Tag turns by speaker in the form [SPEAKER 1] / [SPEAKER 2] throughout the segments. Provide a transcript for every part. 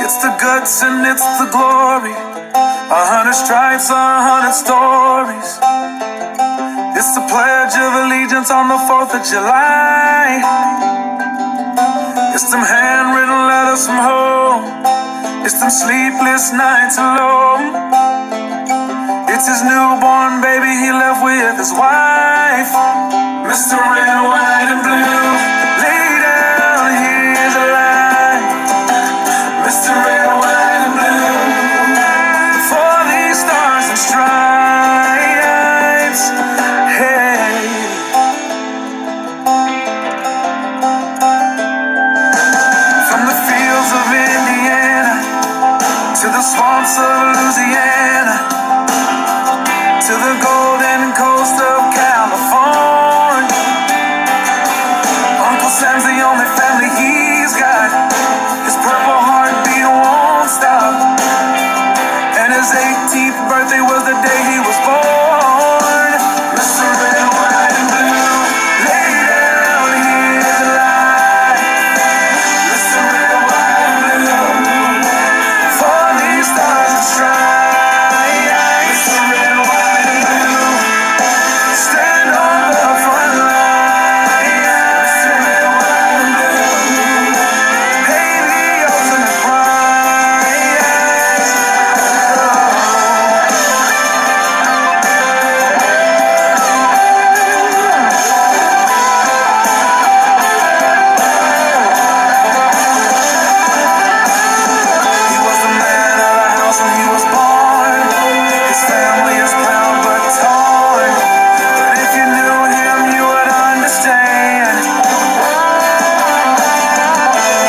[SPEAKER 1] It's the guts and it's the glory. 100 stripes, 100 stories. It's the Pledge of Allegiance on the 4th of July. It's them handwritten letters from home. It's them sleepless nights alone. It's his newborn baby he left with his wife. Mr. Red, White, and Blue, lay down, here's a line. Mr. Red, White, and Blue, for these stars and stripes. Hey, from the fields of Indiana to the swamps of Louisiana, to the golden coast of California. Uncle Sam's the only family he's got. His purple heartbeat won't stop. And his 18th birthday was the day he was born. Mr. Red, White, and Blue, lay down, here's a lie. Mr. Red, White, and Blue, for these stars and stripes. Mr. Red, White, and Blue, stand on the front line. Mr. Red, White, and Blue, pay the ultimate price. He was the man of the house when he was born. His family is proud but torn. But if you knew him, you would understand.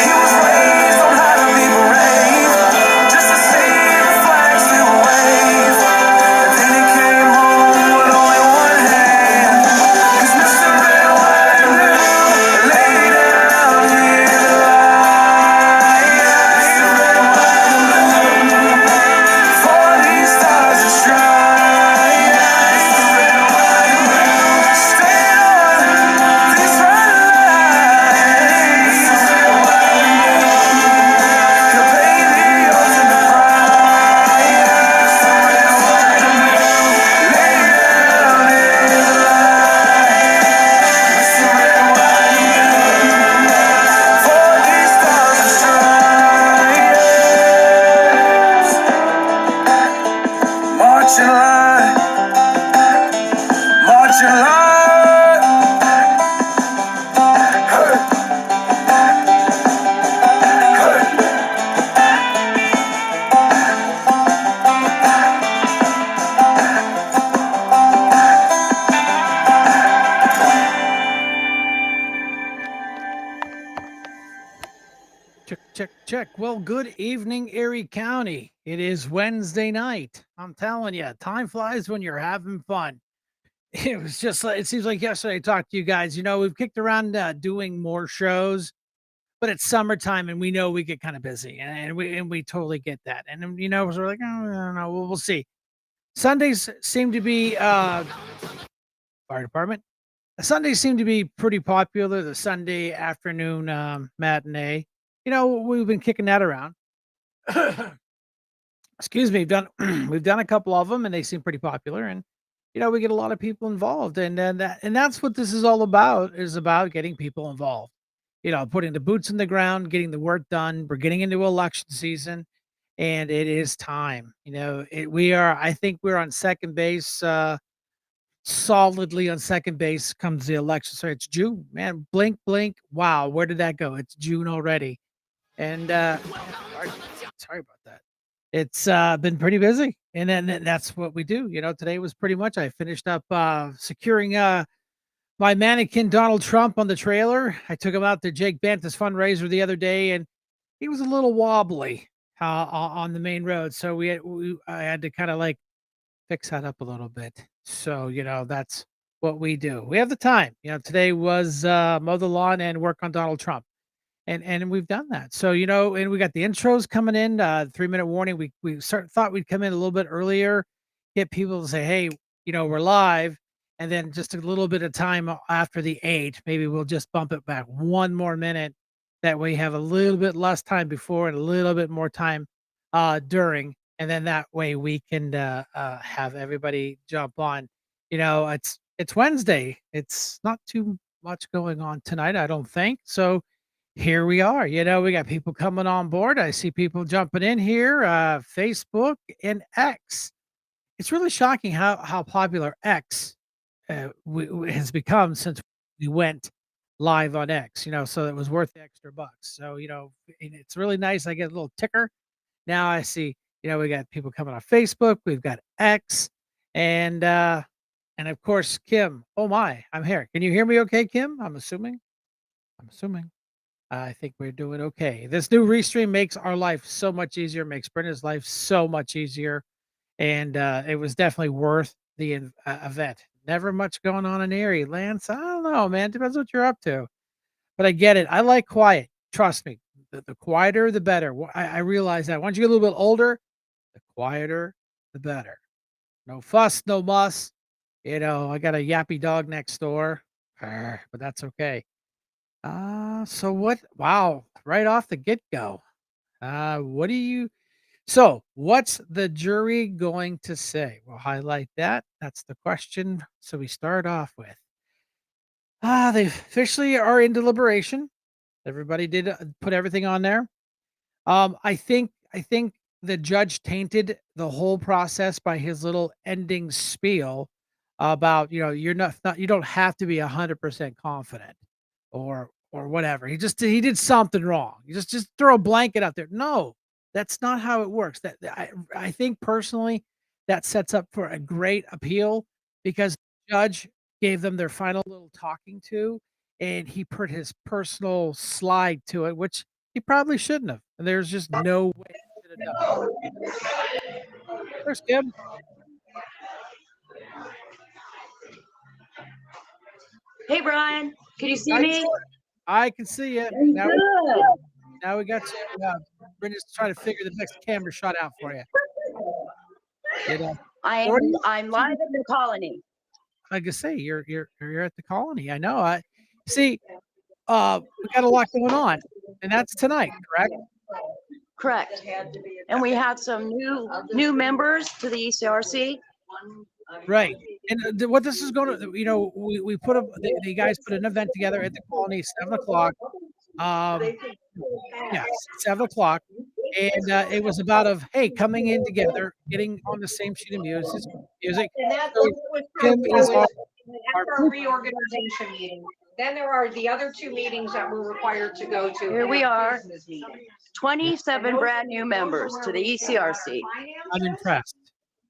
[SPEAKER 1] He was raised on how to be brave, just to see the flag still wave. And then he came home with only one hand. 'Cause Mr. Red, White, and Blue, lay down, here's a lie. Mr. Red, White, and Blue, for these stars and stripes. Mr. Red, White, and Blue, stay on this front line. Mr. Red, White, and Blue, he'll pay the ultimate price. Mr. Red, White, and Blue, lay down, here's a lie. Mr. Red, White, and Blue, for these stars and stripes. March in line, march in line. Hey, hey.
[SPEAKER 2] Check, check, check. Well, good evening, Erie County. It is Wednesday night. I'm telling you, time flies when you're having fun. It was just like, it seems like yesterday I talked to you guys. We've kicked around doing more shows, but it's summertime and we know we get kind of busy and we totally get that. And then, so we're like, oh, I don't know, we'll see. Sundays seem to be, fire department. Sundays seem to be pretty popular. The Sunday afternoon matinee. We've been kicking that around. Excuse me. We've done a couple of them, and they seem pretty popular. And we get a lot of people involved, and that's what this is all about. Is about getting people involved. Putting the boots in the ground, getting the work done. We're getting into election season, and it is time. We are. I think we're on second base. Solidly on second base comes the election. So it's June, man. Blink, blink. Wow, where did that go? It's June already. And sorry about that. It's been pretty busy. And then that's what we do. Today was pretty much I finished up securing my mannequin Donald Trump on the trailer. I took him out to Jake Banta's fundraiser the other day, and he was a little wobbly on the main road. So I had to kind of like fix that up a little bit. So, that's what we do. We have the time. Today was mow the lawn and work on Donald Trump. And we've done that. So, and we got the intros coming in, 3-minute warning. Thought we'd come in a little bit earlier, get people to say, hey, we're live. And then just a little bit of time after the 8, maybe we'll just bump it back one more minute That way you have a little bit less time before and a little bit more time during, and then that way we can have everybody jump on. It's Wednesday. It's not too much going on tonight, I don't think. So here we are. We got people coming on board. I see people jumping in here. Facebook and X. It's really shocking how popular X has become since we went live on X. So it was worth the extra bucks. So and it's really nice. I get a little ticker. Now I see. We got people coming on Facebook. We've got X, and of course Kim. Oh my, I'm here. Can you hear me? Okay, Kim. I'm assuming. I'm assuming. I think we're doing okay. This new restream makes our life so much easier. Makes Brenda's life so much easier, and it was definitely worth the event. Never much going on in Erie, Lance. I don't know, man. Depends what you're up to, but I get it. I like quiet. Trust me. The quieter, the better. I realize that once you get a little bit older, the quieter, the better. No fuss, no muss. I got a yappy dog next door, but that's okay. So what? Wow, right off the get go. What do you? So, what's the jury going to say? We'll highlight that. That's the question. So we start off with they officially are in deliberation. Everybody did put everything on there. I think the judge tainted the whole process by his little ending spiel about you're not you don't have to be 100% confident or whatever. He did something wrong. You just throw a blanket out there. No, that's not how it works. I think personally that sets up for a great appeal because the judge gave them their final little talking to, and he put his personal slide to it, which he probably shouldn't have. And there's just no way he should have done it. There's Kim.
[SPEAKER 3] Hey, Brian, can you see
[SPEAKER 2] I,
[SPEAKER 3] me?
[SPEAKER 2] I can see it.
[SPEAKER 3] I'm good.
[SPEAKER 2] Now we got you. Brenda's trying to figure the next camera shot out for you.
[SPEAKER 3] I'm live at the colony.
[SPEAKER 2] Like I say, you're at the colony. I know. I see. We got a lot going on, and that's tonight, correct?
[SPEAKER 3] Correct. And we have some new members to the ECRC.
[SPEAKER 2] Right. And what this is going to, we put the guys put an event together at the colony, 7 o'clock. Yes, 7 o'clock. And it was about hey, coming in together, getting on the same sheet of music.
[SPEAKER 4] And that's
[SPEAKER 2] So Kim is our
[SPEAKER 4] our reorganization meeting. Then there are the other two meetings that we're required to go to.
[SPEAKER 3] Here we
[SPEAKER 4] and our
[SPEAKER 3] are.
[SPEAKER 4] business meeting.
[SPEAKER 3] 27 brand new members to the ECRC.
[SPEAKER 2] I'm impressed.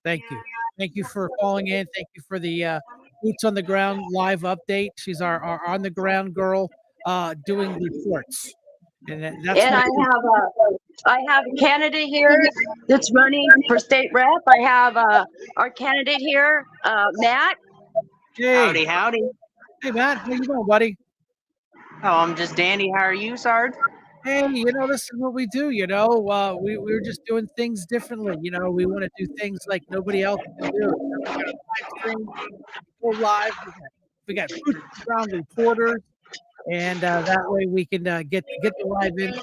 [SPEAKER 2] Thank you. Thank you for calling in. Thank you for the boots on the ground live update. She's our on the ground girl doing reports. And that's
[SPEAKER 3] And I have a candidate here that's running for state rep. I have our candidate here, Matt.
[SPEAKER 2] Hey,
[SPEAKER 5] Howdy.
[SPEAKER 2] hey, Matt. How you doing, buddy?
[SPEAKER 5] Oh, I'm just dandy. How are you, Sarge?
[SPEAKER 2] Hey, this is what we do. We're just doing things differently. We want to do things like nobody else can do. We got a live stream, go live. We got boots on the ground reporters, and that way we can get the live in. So,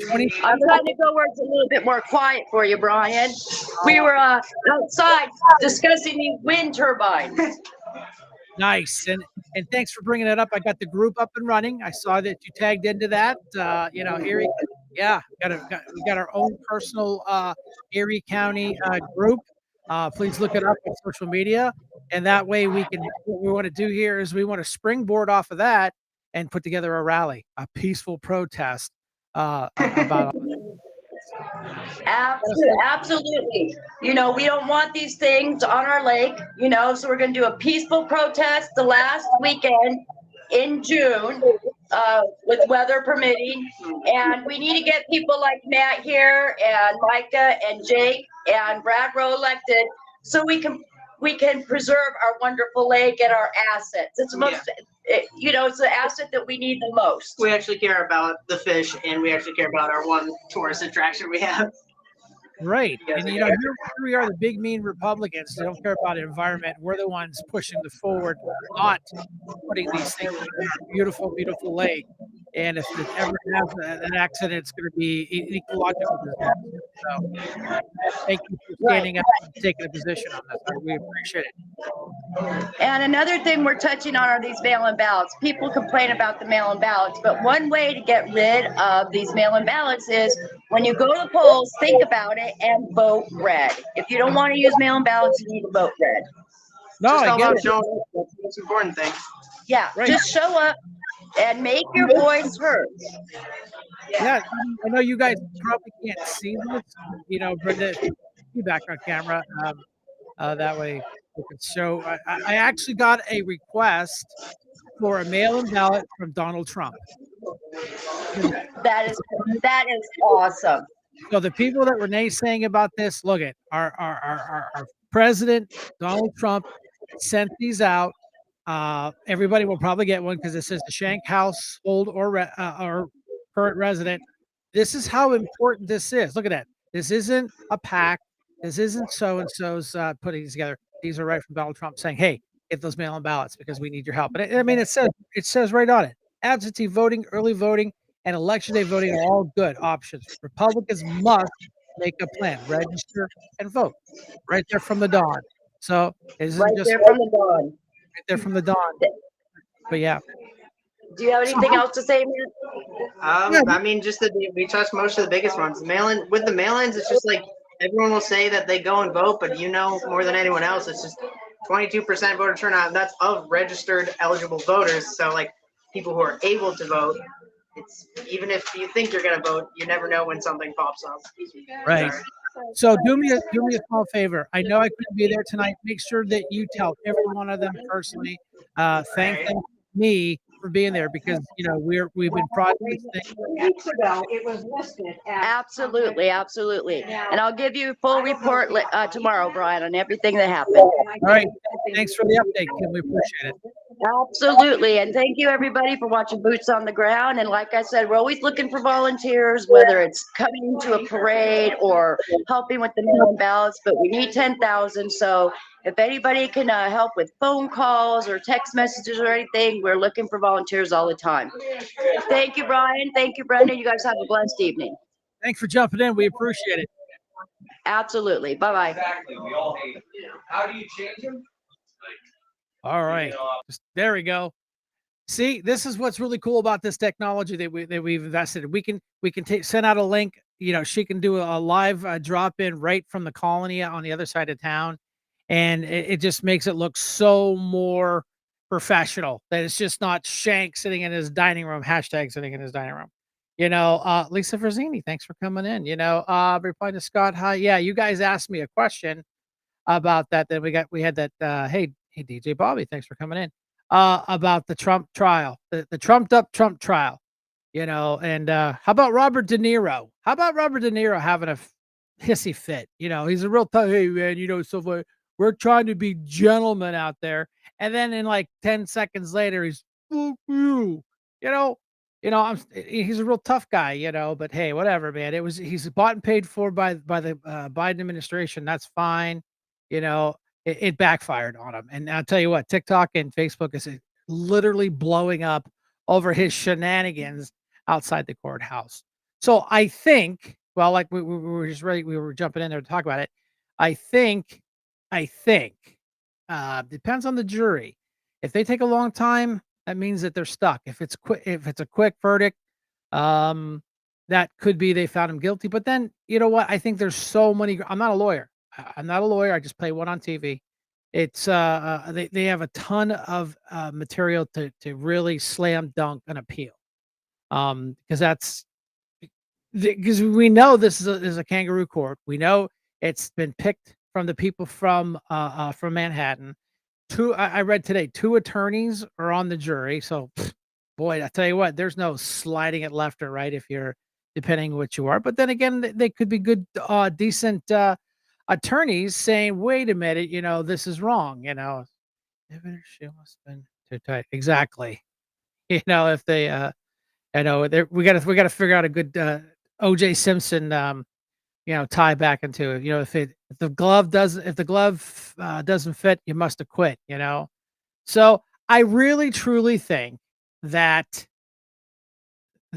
[SPEAKER 2] 20.
[SPEAKER 3] I'm trying to go where it's a little bit more quiet for you, Brian. We were outside discussing these wind turbines.
[SPEAKER 2] Nice, and thanks for bringing it up. I got the group up and running. I saw that you tagged into that. Erie, yeah, we got our own personal Erie County group. Please look it up on social media, and that way we can. What we want to do here is we want to springboard off of that and put together a rally, a peaceful protest about.
[SPEAKER 3] Absolutely. We don't want these things on our lake, so we're going to do a peaceful protest the last weekend in June, with weather permitting. And we need to get people like Matt here and Micah and Jake and Brad Rowe elected so we can preserve our wonderful lake and our assets. It's the most, it's the asset that we need the most.
[SPEAKER 5] We actually care about the fish, and we actually care about our one tourist attraction we have.
[SPEAKER 2] Right. And here we are, the big mean Republicans. They don't care about the environment. We're the ones pushing the forward, not putting these things in our beautiful, beautiful lake. And if it ever has an accident, it's going to be an ecological disaster. So thank you for
[SPEAKER 3] Right.
[SPEAKER 2] standing up and taking a position on this. We appreciate it.
[SPEAKER 3] And another thing we're touching on are these mail-in ballots. People complain about the mail-in ballots, but one way to get rid of these mail-in ballots is when you go to the polls, think about it and vote red. If you don't want to use mail-in ballots, you need to vote red.
[SPEAKER 2] No,
[SPEAKER 5] Just
[SPEAKER 2] I
[SPEAKER 5] all
[SPEAKER 2] get
[SPEAKER 5] about
[SPEAKER 2] it.
[SPEAKER 5] showing up. That's the most important thing.
[SPEAKER 3] Yeah,
[SPEAKER 2] Right.
[SPEAKER 3] just show up and make your voice heard.
[SPEAKER 2] Yeah, I know you guys probably can't see this, you know, Brenda, if you see background camera, that way we can show. I actually got a request for a mail-in ballot from Donald Trump.
[SPEAKER 3] That is awesome.
[SPEAKER 2] So the people that were naysaying about this, look at our president, Donald Trump, sent these out. Everybody will probably get one because it says the Shank household or current resident. This is how important this is. Look at that. This isn't a pack. This isn't so and so's putting these together. These are right from Donald Trump saying, "Hey, get those mail-in ballots because we need your help." And I mean, it says right on it: absentee voting, early voting, and election day voting are all good options. Republicans must make a plan, register, and vote. Right there from the dawn. So it isn't
[SPEAKER 3] Right
[SPEAKER 2] just
[SPEAKER 3] there from the dawn.
[SPEAKER 2] right there from the dawn. But yeah.
[SPEAKER 3] Do you have
[SPEAKER 2] So
[SPEAKER 3] anything else to say, man?
[SPEAKER 2] Yeah.
[SPEAKER 5] I mean, we touched most of the biggest ones. Mail-in with the mail-ins, it's just like everyone will say that they go and vote, but you know more than anyone else, it's just 22% voter turnout. And that's of registered eligible voters. So like people who are able to vote. It's even if you think you're gonna vote, you never know when something pops up.
[SPEAKER 2] Right.
[SPEAKER 5] Sorry.
[SPEAKER 2] So do me a small favor. I know I couldn't be there tonight. Make sure that you tell every one of them personally. Thank them me for being there because you know we've been prodding this thing.
[SPEAKER 4] 3 weeks ago, it was listed as.
[SPEAKER 3] Absolutely, absolutely.
[SPEAKER 4] Now-
[SPEAKER 3] And I'll give you a full report tomorrow, Brian, on everything that happened.
[SPEAKER 2] All right. Thanks for the update, Kim. We appreciate it.
[SPEAKER 3] Absolutely. And thank you, everybody, for watching Boots on the Ground. And like I said, we're always looking for volunteers, whether it's coming to a parade or helping with the mail-in ballots, but we need 10,000. So if anybody can help with phone calls or text messages or anything, we're looking for volunteers all the time. Thank you, Brian. Thank you, Brenda. You guys have a blessed evening.
[SPEAKER 2] Thanks for jumping in. We appreciate it.
[SPEAKER 3] Absolutely. Bye-bye.
[SPEAKER 6] Exactly. We all hate. How do you change them?
[SPEAKER 2] All right. There we go. See, this is what's really cool about this technology that we've invested in. We can send out a link. You know, she can do a live drop in right from the colony on the other side of town, and it just makes it look so more professional. That it's just not Shank sitting in his dining room. Hashtag sitting in his dining room. You know, Lisa Verzini, thanks for coming in. You know, replying to Scott, hi. Yeah, you guys asked me a question about that. Then we had that. Hey DJ Bobby, thanks for coming in. About the Trump trial, the trumped up Trump trial, you know, and how about Robert De Niro? How about Robert De Niro having a hissy fit? You know, he's a real tough, hey man, you know, so we're trying to be gentlemen out there. And then in like 10 seconds later, he's fuck you, you know, he's a real tough guy, you know, but hey, whatever, man. He's bought and paid for by the Biden administration. That's fine. You know, it backfired on him. And I'll tell you what, TikTok and Facebook is literally blowing up over his shenanigans outside the courthouse. So I think, well, like we were just ready, we were jumping in there to talk about it. I think, depends on the jury. If they take a long time, that means that they're stuck. If it's a quick verdict, that could be they found him guilty. But then, you know what? I think there's so many. I'm not a lawyer. I'm not a lawyer. I just play one on TV. It's they have a ton of material to really slam dunk an appeal. Because we know this is a kangaroo court. We know it's been picked from the people from Manhattan. I read today, 2 attorneys are on the jury. So, boy, I tell you what, there's no sliding it left or right if you're depending on what you are. But then again, they could be good, decent attorneys saying, "Wait a minute, you know, this is wrong." You know, she must have been too tight. Exactly. You know, if they, I know we got to figure out a good O.J. Simpson, you know, tie back into it. You know, if the glove doesn't fit, you must have quit. You know, so I really truly think that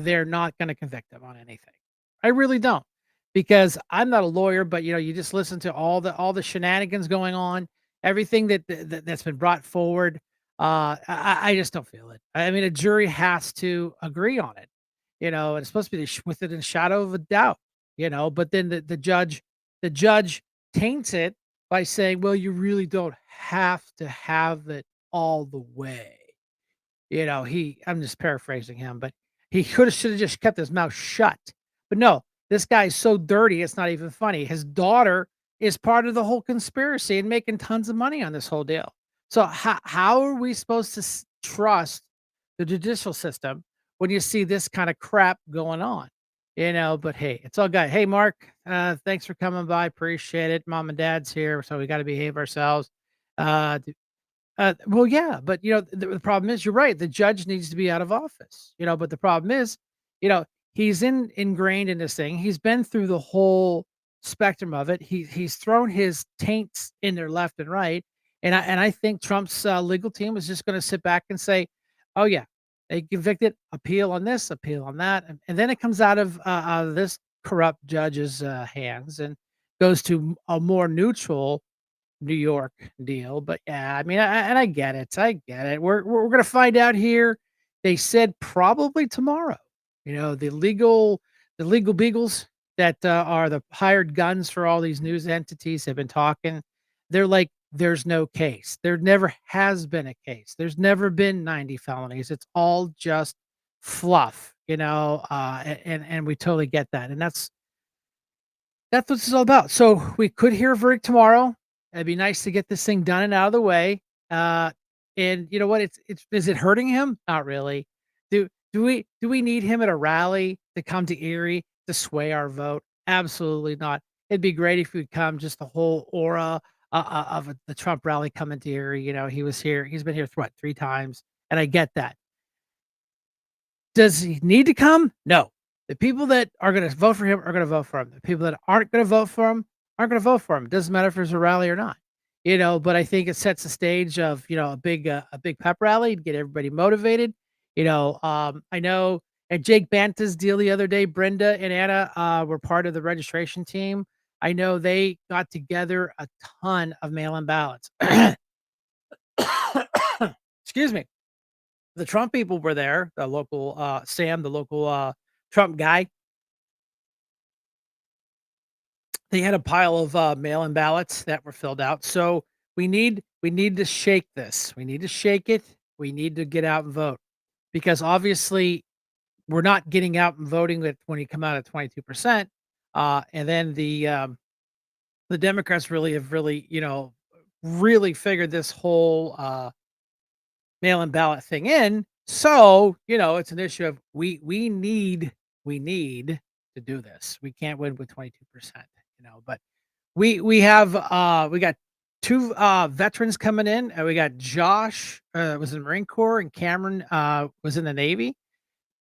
[SPEAKER 2] they're not going to convict him on anything. I really don't, because I'm not a lawyer, but you just listen to all the shenanigans going on, everything that's been brought forward. I just don't feel it. I mean, a jury has to agree on it, and it's supposed to be within a shadow of a doubt, But then the judge taints it by saying, "Well, you really don't have to have it all the way." I'm just paraphrasing him, but he should have just kept his mouth shut. But no, this guy's so dirty, it's not even funny. His daughter is part of the whole conspiracy and making tons of money on this whole deal. So how are we supposed to trust the judicial system when you see this kind of crap going on? But hey, it's all good. Hey, Mark, thanks for coming by. Appreciate it. Mom and dad's here, so we got to behave ourselves. Uh, well, yeah, but the problem is, you're right. The judge needs to be out of office. But the problem is, he's ingrained in this thing. He's been through the whole spectrum of it. He's thrown his taints in there left and right, and I think Trump's legal team is just going to sit back and say, "Oh yeah, they convicted, appeal on this, appeal on that," and then it comes out of this corrupt judge's hands and goes to a more neutral New York deal. But yeah, I mean, I get it. I get it. We're gonna find out here. They said probably tomorrow. The legal beagles that are the hired guns for all these news entities have been talking. They're like, there's no case. There never has been a case. There's never been 90 felonies. It's all just fluff, and we totally get that. And that's what this is all about. So we could hear a verdict tomorrow. It'd be nice to get this thing done and out of the way. And you know what? It's is it hurting him? Not really. Do we need him at a rally to come to Erie to sway our vote? Absolutely not. It'd be great if he'd come, just the whole aura of the Trump rally coming to Erie. He was here. He's been here what, 3 times, and I get that. Does he need to come? No. The people that are going to vote for him are going to vote for him. The people that aren't going to vote for him aren't going to vote for him. It doesn't matter if there's a rally or not. But I think it sets the stage of, a big pep rally to get everybody motivated. I know at Jake Banta's deal the other day, Brenda and Anna were part of the registration team. I know they got together a ton of mail-in ballots. Excuse me. The Trump people were there, the local Sam, the local Trump guy. They had a pile of mail-in ballots that were filled out. So we need to shake this. We need to shake it. We need to get out and vote, because obviously we're not getting out and voting when you come out at 22%. And then the Democrats have really figured this whole mail-in ballot thing in. So, it's an issue of we need to do this. We can't win with 22%, but we got 2 veterans coming in. We got Josh was in the Marine Corps, and Cameron was in the Navy.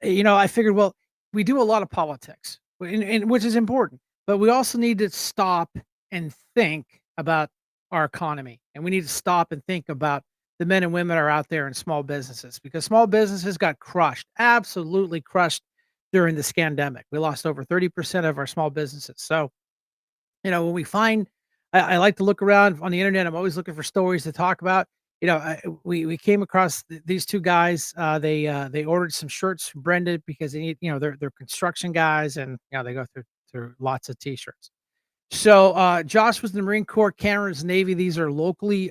[SPEAKER 2] I figured, well, we do a lot of politics, and which is important, but we also need to stop and think about our economy, and we need to stop and think about the men and women are out there in small businesses, because small businesses got crushed, absolutely crushed during this scandemic. We lost over 30% of our small businesses. So, when we find, I like to look around on the internet. I'm always looking for stories to talk about. We came across these 2 guys. They ordered some shirts from Brenda because they need, they're construction guys, and they go through lots of t-shirts. So Josh was in the Marine Corps, Cameron's Navy. These are local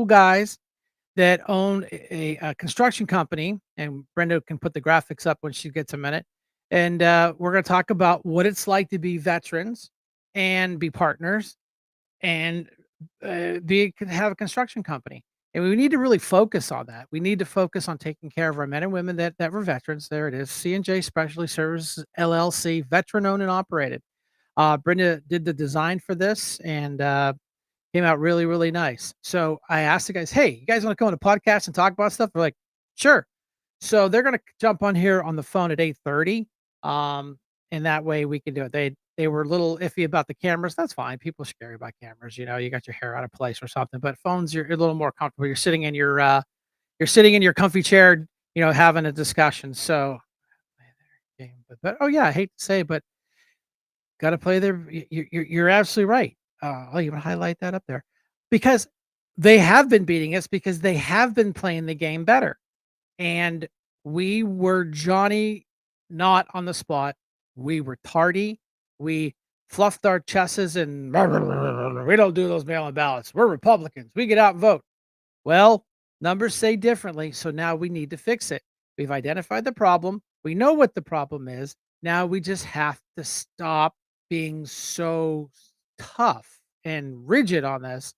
[SPEAKER 2] guys that own a construction company, and Brenda can put the graphics up when she gets a minute. And we're going to talk about what it's like to be veterans and be partners and have a construction company. And we need to really focus on that. We need to focus on taking care of our men and women that were veterans. There it is, C&J Specialty Services LLC, veteran owned and operated. Brenda did the design for this, and came out really, really nice. So I asked the guys, "Hey, you guys want to come on the podcast and talk about stuff?" They're like, "Sure." So they're going to jump on here on the phone at 8:30. And that way we can do it. They were a little iffy about the cameras. That's fine. People are scary about cameras. You got your hair out of place or something. But phones, you're a little more comfortable. You're sitting in your comfy chair, having a discussion. So, but oh yeah, I hate to say, but got to play their. You're absolutely right. I'll even highlight that up there because they have been beating us because they have been playing the game better. And we were Johnny not on the spot. We were tardy. We fluffed our chests and we don't do those mail-in ballots. We're Republicans. We get out and vote. Well, numbers say differently, so now we need to fix it. We've identified the problem. We know what the problem is. Now we just have to stop being so tough and rigid on this.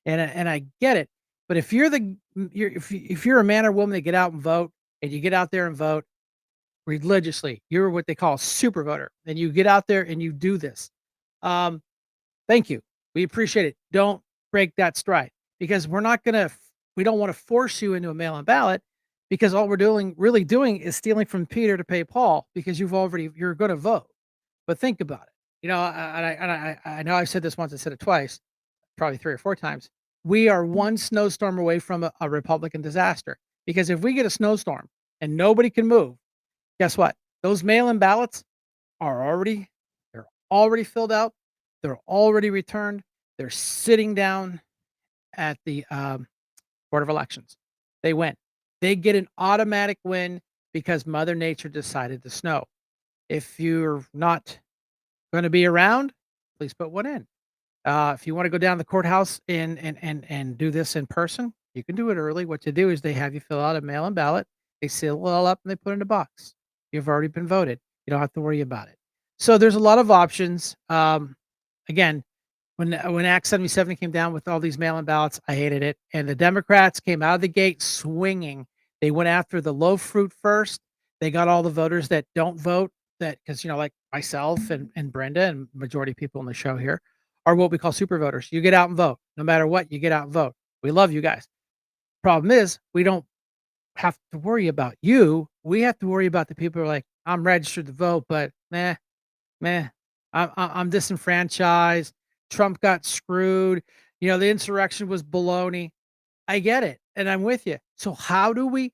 [SPEAKER 2] And I get it. But if you're if you're a man or woman that get out and vote and you get out there and vote religiously, you're what they call a super voter, and you get out there and you do this. Um, Thank you. We appreciate it. Don't break that stride because we don't want to force you into a mail-in ballot because all we're really doing is stealing from Peter to pay Paul because you're going to vote. But think about it. I know I've said this once, I said it twice, probably 3 or 4 times. We are one snowstorm away from a Republican disaster because if we get a snowstorm and nobody can move, guess what? Those mail-in ballots are they're already filled out. They're already returned. They're sitting down at the Board of Elections. They win. They get an automatic win because Mother Nature decided to snow. If you're not going to be around, please put one in. If you want to go down to the courthouse and do this in person, you can do it early. What you do is they have you fill out a mail-in ballot. They seal it all up and they put it in a box. You've already been voted. You don't have to worry about it. So there's a lot of options. Again, when Act 77 came down with all these mail-in ballots, I hated it. And the Democrats came out of the gate swinging. They went after the low fruit first. They got all the voters that don't vote that because like myself and Brenda and majority of people on the show here are what we call super voters. You get out and vote. No matter what, you get out and vote. We love you guys. Problem is, we don't have to worry about you. We have to worry about the people who are like, I'm registered to vote, but meh, I'm disenfranchised. Trump got screwed. The insurrection was baloney. I get it, and I'm with you. So how do we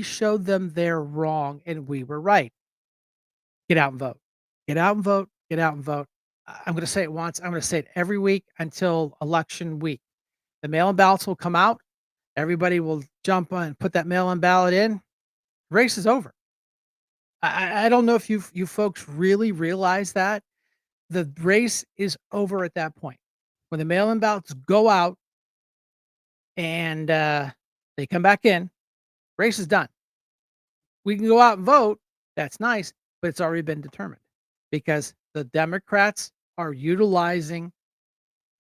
[SPEAKER 2] show them they're wrong and we were right? Get out and vote. Get out and vote. Get out and vote. I'm going to say it once. I'm going to say it every week until election week. The mail-in ballots will come out. Everybody will jump on and put that mail-in ballot in. Race is over. I don't know if you folks really realize that the race is over at that point. When the mail-in ballots go out and they come back in, race is done. We can go out and vote. That's nice, but it's already been determined because the Democrats are utilizing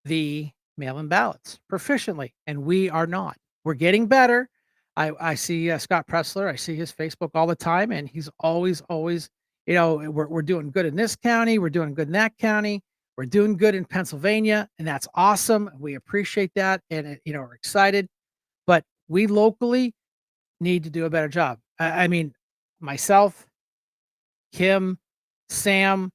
[SPEAKER 2] the mail-in ballots proficiently, and we are not. We're getting better. I see Scott Pressler. I see his Facebook all the time, and he's always, we're doing good in this county. We're doing good in that county. We're doing good in Pennsylvania, and that's awesome. We appreciate that, and we're excited. But we locally need to do a better job. I mean, myself, Kim, Sam,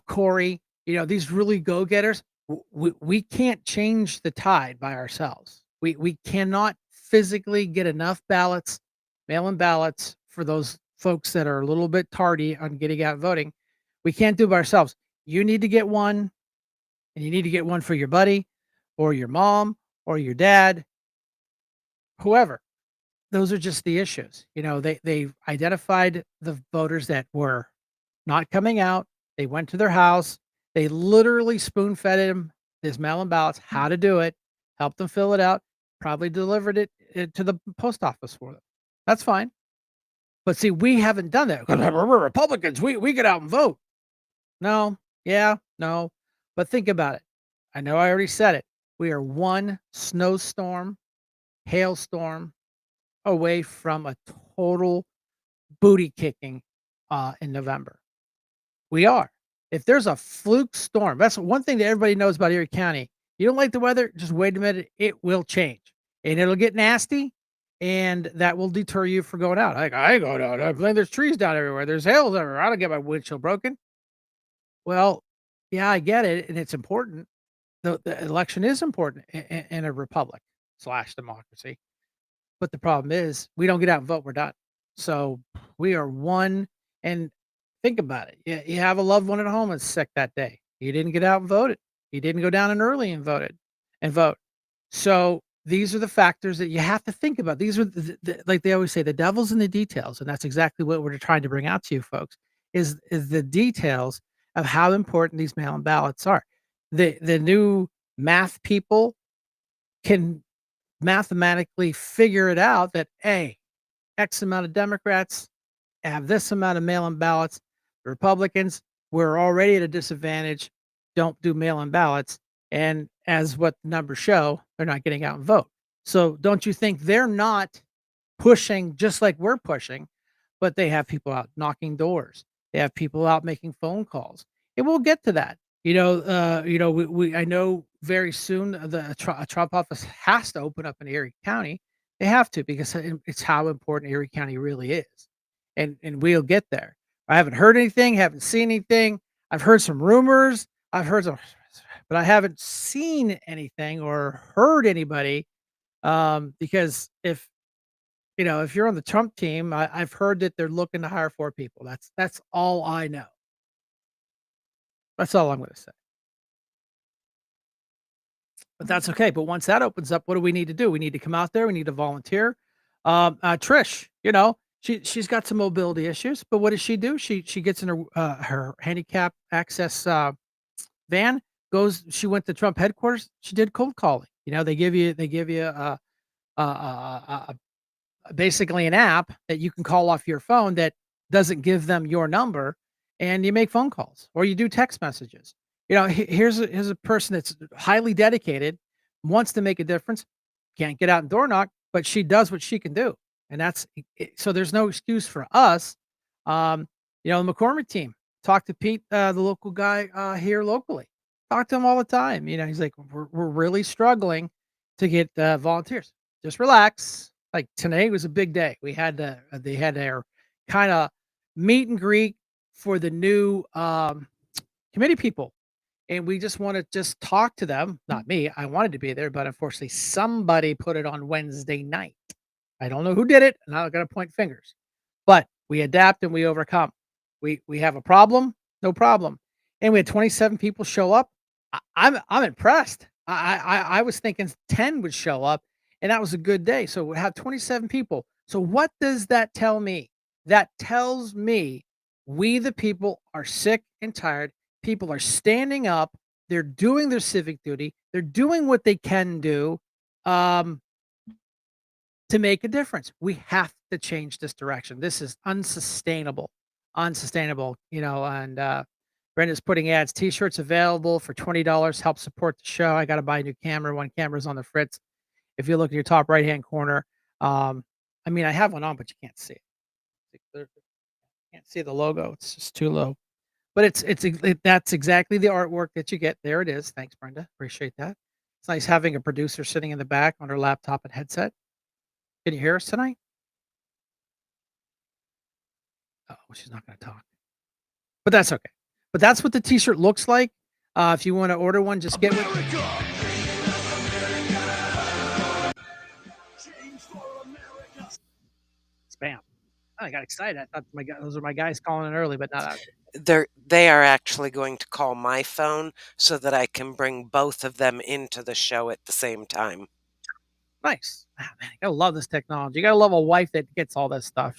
[SPEAKER 2] Corey, these really go-getters, we can't change the tide by ourselves. We cannot physically get enough ballots, mail-in ballots for those folks that are a little bit tardy on getting out voting. We can't do it by ourselves. You need to get one, and you need to get one for your buddy or your mom or your dad, whoever. Those are just the issues. They've identified the voters that were not coming out. They went to their house. They literally spoon-fed him his mail-in ballots, how to do it, helped them fill it out, probably delivered it to the post office for them. That's fine. But see, we haven't done that. We're Republicans. We get out and vote. No, yeah, no. But think about it. I know I already said it. We are one snowstorm, hailstorm away from a total booty kicking in November. We are. If there's a fluke storm, that's one thing that everybody knows about Erie County. You don't like the weather, just wait a minute. It will change and it'll get nasty, and that will deter you from going out. Like, I ain't going out. There's trees down everywhere. There's hail everywhere. I don't get my windshield broken. Well, yeah, I get it. And it's important. The election is important in a republic / democracy. But the problem is we don't get out and vote, we're done. So we are one. And think about it. You have a loved one at home that's sick that day. You didn't get out and voted. You didn't go down and early and vote. So these are the factors that you have to think about. These are like they always say, the devil's in the details, and that's exactly what we're trying to bring out to you folks. Is the details of how important these mail-in ballots are. The new math people can mathematically figure it out that X amount of Democrats have this amount of mail-in ballots. The Republicans were already at a disadvantage. Don't do mail-in ballots. And as what the numbers show, they're not getting out and vote. So don't you think they're not pushing just like we're pushing, but they have people out knocking doors. They have people out making phone calls. And we'll get to that. I know very soon the Trump office has to open up in Erie County. They have to because it's how important Erie County really is. And we'll get there. I haven't heard anything, haven't seen anything. I've heard some rumors. I've heard some, but I haven't seen anything or heard anybody. Because if you're on the Trump team, I've heard that they're looking to hire 4 people. That's all I know. That's all I'm gonna say. But that's okay. But once that opens up, what do we need to do? We need to come out there. We need to volunteer. Trish, she's got some mobility issues, but what does she do? She gets in her handicap access van. She went to Trump headquarters. She did cold calling. They give you a basically an app that you can call off your phone that doesn't give them your number, and you make phone calls or you do text messages. Here's a person that's highly dedicated, wants to make a difference, can't get out and door knock, but she does what she can do, and that's so there's no excuse for us. The McCormick team, talk to Pete, the local guy here locally, talk to him all the time. He's like, we're really struggling to get volunteers. Just relax. Like today was a big day. They had their kind of meet and greet for the new committee people. And we just want to just talk to them. Not me. I wanted to be there, but unfortunately somebody put it on Wednesday night. I don't know who did it, and I'm not gonna point fingers. But we adapt and we overcome. We have a problem, no problem. And we had 27 people show up. I'm impressed. I was thinking 10 would show up, and that was a good day. So we have 27 people. So what does that tell me? That tells me we the people are sick and tired. People are standing up. They're doing their civic duty. They're doing what they can do to make a difference. We have to change this direction. This is unsustainable. Unsustainable, and Brenda's putting ads, t-shirts available for $20. Help support the show. I got to buy a new camera. One camera's on the fritz. If you look at your top right-hand corner, I have one on, but you can't see it. Can't see the logo. It's just too low. But that's exactly the artwork that you get. There it is. Thanks, Brenda. Appreciate that. It's nice having a producer sitting in the back on her laptop and headset. Can you hear us tonight? Oh, she's not going to talk. But that's okay. But that's what the t-shirt looks like. If you want to order one, just get with spam. I got excited. I thought those are my guys calling in early, but not.
[SPEAKER 7] They are actually going to call my phone so that I can bring both of them into the show at the same time.
[SPEAKER 2] Nice. Man, I gotta love this technology. You gotta love a wife that gets all this stuff.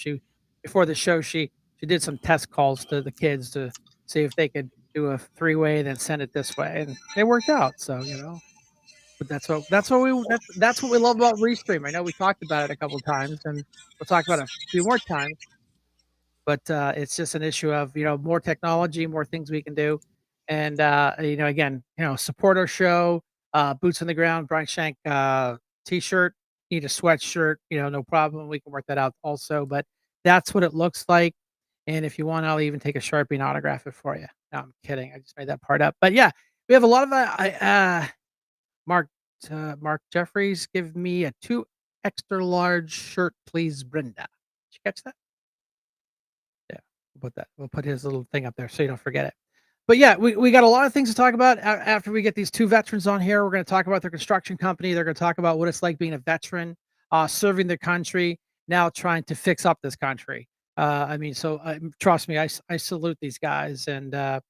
[SPEAKER 2] Before the show, she did some test calls to the kids to see if they could do a 3-way, then send it this way, and they worked out. So but that's what we love about Restream. I know we talked about it a couple of times, and we'll talk about it a few more times. But it's just an issue of more technology, more things we can do, and again, support our show. Boots on the ground, Brian Shank t-shirt. Need a sweatshirt, no problem. We can work that out also. But that's what it looks like. And if you want, I'll even take a Sharpie and autograph it for you. No, I'm kidding. I just made that part up. But yeah, we have a lot of Mark Jeffries, give me a 2 extra large shirt, please, Brenda. Did you catch that? Yeah, we'll put his little thing up there so you don't forget it. But yeah, we got a lot of things to talk about after we get these 2 veterans on here. We're going to talk about their construction company. They're going to talk about what it's like being a veteran. serving their country, now trying to fix up this country. I mean, so trust me, I salute these guys, and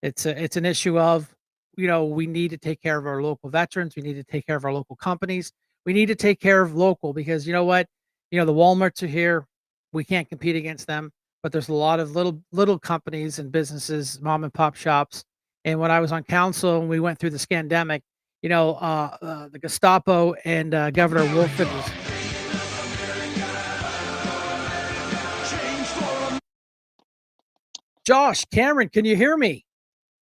[SPEAKER 2] it's an issue of, we need to take care of our local veterans. We need to take care of our local companies. We need to take care of local because you know what? The Walmarts are here. We can't compete against them, but there's a lot of little companies and businesses, mom and pop shops. And when I was on council and we went through this pandemic, the Gestapo and Governor Wolford was. Josh, Cameron, can you hear me?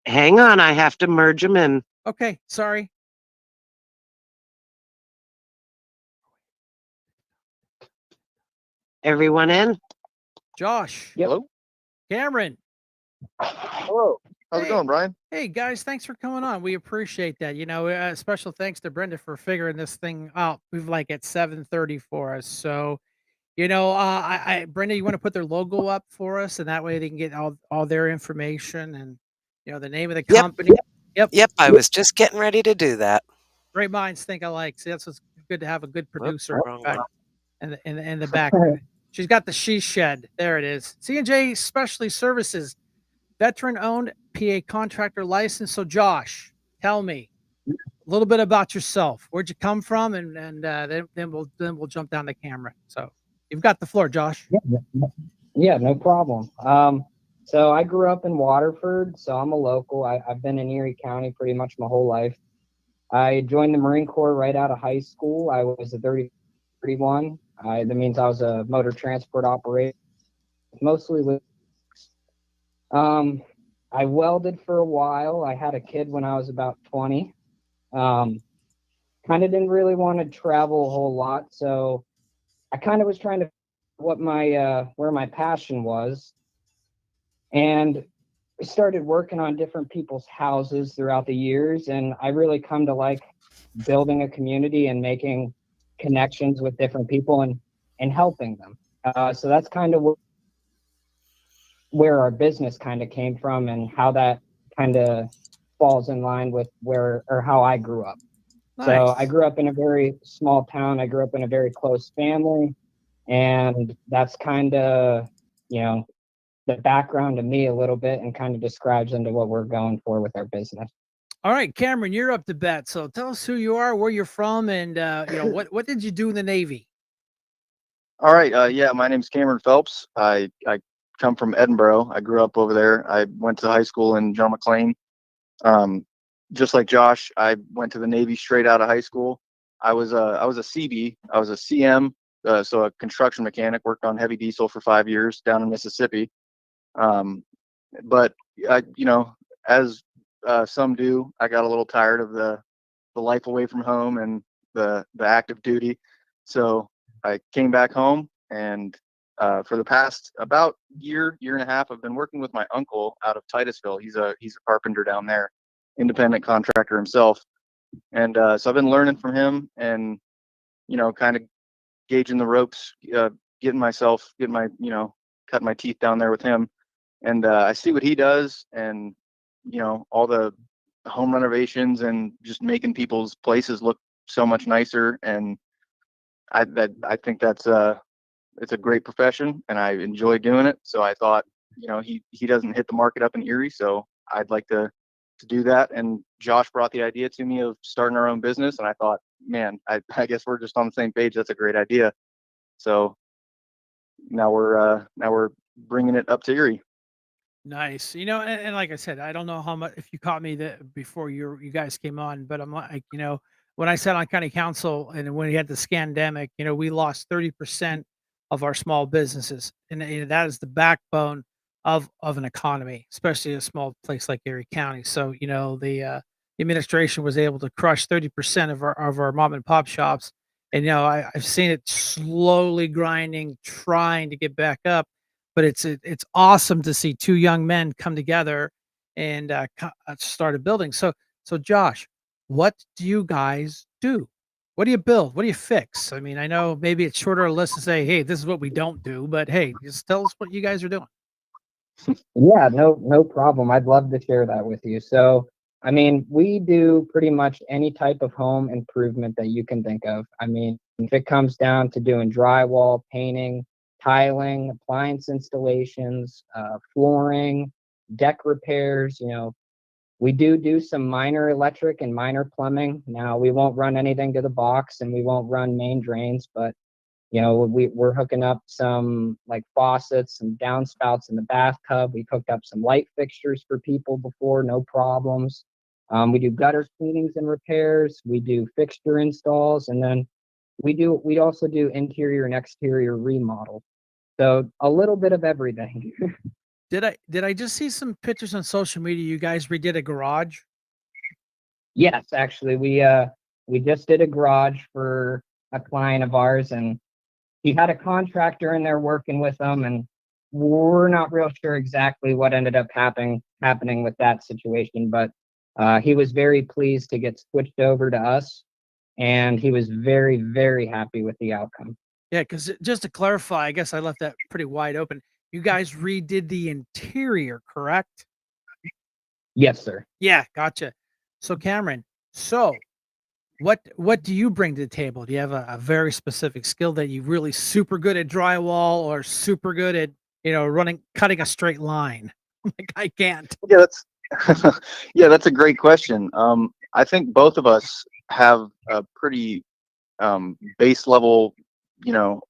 [SPEAKER 7] Hang on, I have to merge them in.
[SPEAKER 2] Okay, sorry.
[SPEAKER 7] Everyone in?
[SPEAKER 2] Josh.
[SPEAKER 8] Yep. Hello?
[SPEAKER 2] Cameron.
[SPEAKER 8] Hello. How's it going, Brian?
[SPEAKER 2] Hey guys, thanks for coming on. We appreciate that. Special thanks to Brenda for figuring this thing out. We've like at 7:30 for us. So, Brenda, you want to put their logo up for us, and that way they can get all their information and the name of the
[SPEAKER 7] Yep.
[SPEAKER 2] company.
[SPEAKER 7] Yep, I was just getting ready to do that.
[SPEAKER 2] Great minds think alike. See, that's what's good to have a good producer
[SPEAKER 7] wrong one.
[SPEAKER 2] in the back. She's got the she shed. There it is. C&J Specialty Services, veteran-owned, PA contractor license. So, Josh, tell me a little bit about yourself. Where'd you come from, and then we'll jump down the camera. So, you've got the floor, Josh.
[SPEAKER 9] Yeah, no problem. So I grew up in Waterford, so I'm a local. I've been in Erie County pretty much my whole life. I joined the Marine Corps right out of high school. I was a 31. That means I was a motor transport operator, mostly with. I welded for a while. I had a kid when I was about 20. Kind of didn't really want to travel a whole lot, so I kind of was trying to what my where my passion was, and I started working on different people's houses throughout the years, and I really come to like building a community and making connections with different people and helping them. So that's kind of where our business kind of came from and how that kind of falls in line with where or how I grew up. So I
[SPEAKER 2] Nice.
[SPEAKER 9] grew up in a very small town. I grew up in a very close family, and that's kind of, the background to me a little bit and kind of describes into what we're going for with our business.
[SPEAKER 2] All right, Cameron, you're up to bat. So tell us who you are, where you're from, and what did you do in the Navy?
[SPEAKER 8] All right. Yeah, my name's Cameron Phelps. I come from Edinburgh. I grew up over there. I went to high school in John McClain. Just like Josh, I went to the Navy straight out of high school. I was a CB. I was a CM, so a construction mechanic. Worked on heavy diesel for 5 years down in Mississippi. But as some do, I got a little tired of the life away from home and the active duty. So I came back home, and for the past about year and a half, I've been working with my uncle out of Titusville. He's a carpenter down there, independent contractor himself. And so I've been learning from him and, kind of gauging the ropes, getting my, cutting my teeth down there with him. And I see what he does and, all the home renovations and just making people's places look so much nicer. And I think it's a great profession and I enjoy doing it. So I thought, he doesn't hit the market up in Erie, so I'd like to do that. And Josh brought the idea to me of starting our own business, and I thought, man, I guess we're just on the same page. That's a great idea. So now we're bringing it up to Erie.
[SPEAKER 2] Nice. And like I said, I don't know how much if you caught me that before you guys came on, but I'm like, when I sat on county council and when we had the scandemic, we lost 30% of our small businesses, and that is the backbone of an economy, especially a small place like Erie County. So the administration was able to crush 30% of our mom and pop shops, and I've seen it slowly grinding, trying to get back up, but it's awesome to see two young men come together and start a building. So Josh, what do you guys do? What do you build? What do you fix? I mean, I know maybe it's shorter a list to say, hey, this is what we don't do, but hey, just tell us what you guys are doing.
[SPEAKER 9] Yeah, no problem. I'd love to share that with you. So, I mean, we do pretty much any type of home improvement that you can think of. I mean, If it comes down to doing drywall, painting, tiling, appliance installations, flooring, deck repairs, we do some minor electric and minor plumbing. Now, we won't run anything to the box and we won't run main drains, but we're hooking up some like faucets, some downspouts in the bathtub. We've hooked up some light fixtures for people before, no problems. We do gutter cleanings and repairs. We do fixture installs, and then we also do interior and exterior remodel. So a little bit of everything.
[SPEAKER 2] Did I just see some pictures on social media? You guys redid a garage?
[SPEAKER 9] Yes, actually, we just did a garage for a client of ours, and he had a contractor in there working with them, and we're not real sure exactly what ended up happening with that situation, but he was very pleased to get switched over to us, and he was very, very happy with the outcome.
[SPEAKER 2] Yeah, because just to clarify, I guess I left that pretty wide open. You guys redid the interior, correct?
[SPEAKER 9] Yes, sir.
[SPEAKER 2] Yeah, gotcha. So Cameron, so what do you bring to the table? Do you have a very specific skill that you really super good at drywall or super good at, cutting a straight line? Like I can't.
[SPEAKER 8] Yeah, that's yeah, that's a great question. I think both of us have a pretty base level,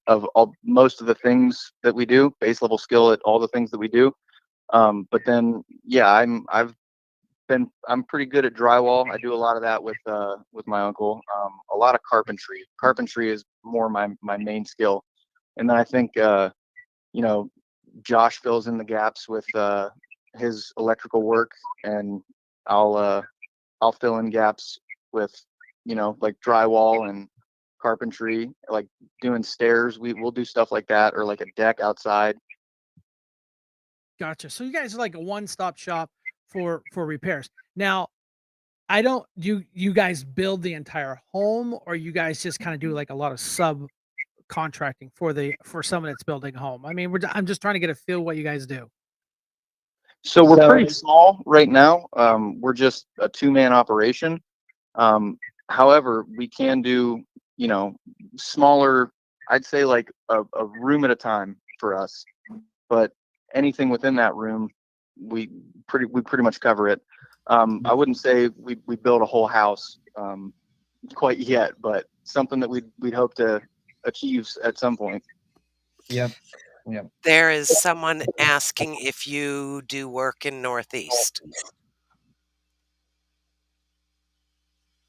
[SPEAKER 8] of all most of the things that we do, base level skill at all the things that we do. But then, yeah, I'm pretty good at drywall. I do a lot of that with my uncle. A lot of carpentry. Carpentry is more my main skill. And then I think you know, Josh fills in the gaps with his electrical work, and I'll fill in gaps with like drywall and carpentry, like doing stairs. We'll do stuff like that, or like a deck outside.
[SPEAKER 2] Gotcha. So you guys are like a one-stop shop for repairs. Now, I don't you guys build the entire home, or you guys just kind of do like a lot of subcontracting for someone that's building a home? I mean, I'm just trying to get a feel what you guys do.
[SPEAKER 8] So we're pretty small right now. We're just a two-man operation. However, we can do, smaller, I'd say like a room at a time for us. But anything within that room, we pretty much cover it. I wouldn't say we build a whole house quite yet, but something that we'd hope to achieve at some point.
[SPEAKER 9] Yep. Yep.
[SPEAKER 7] There is someone asking if you do work in Northeast.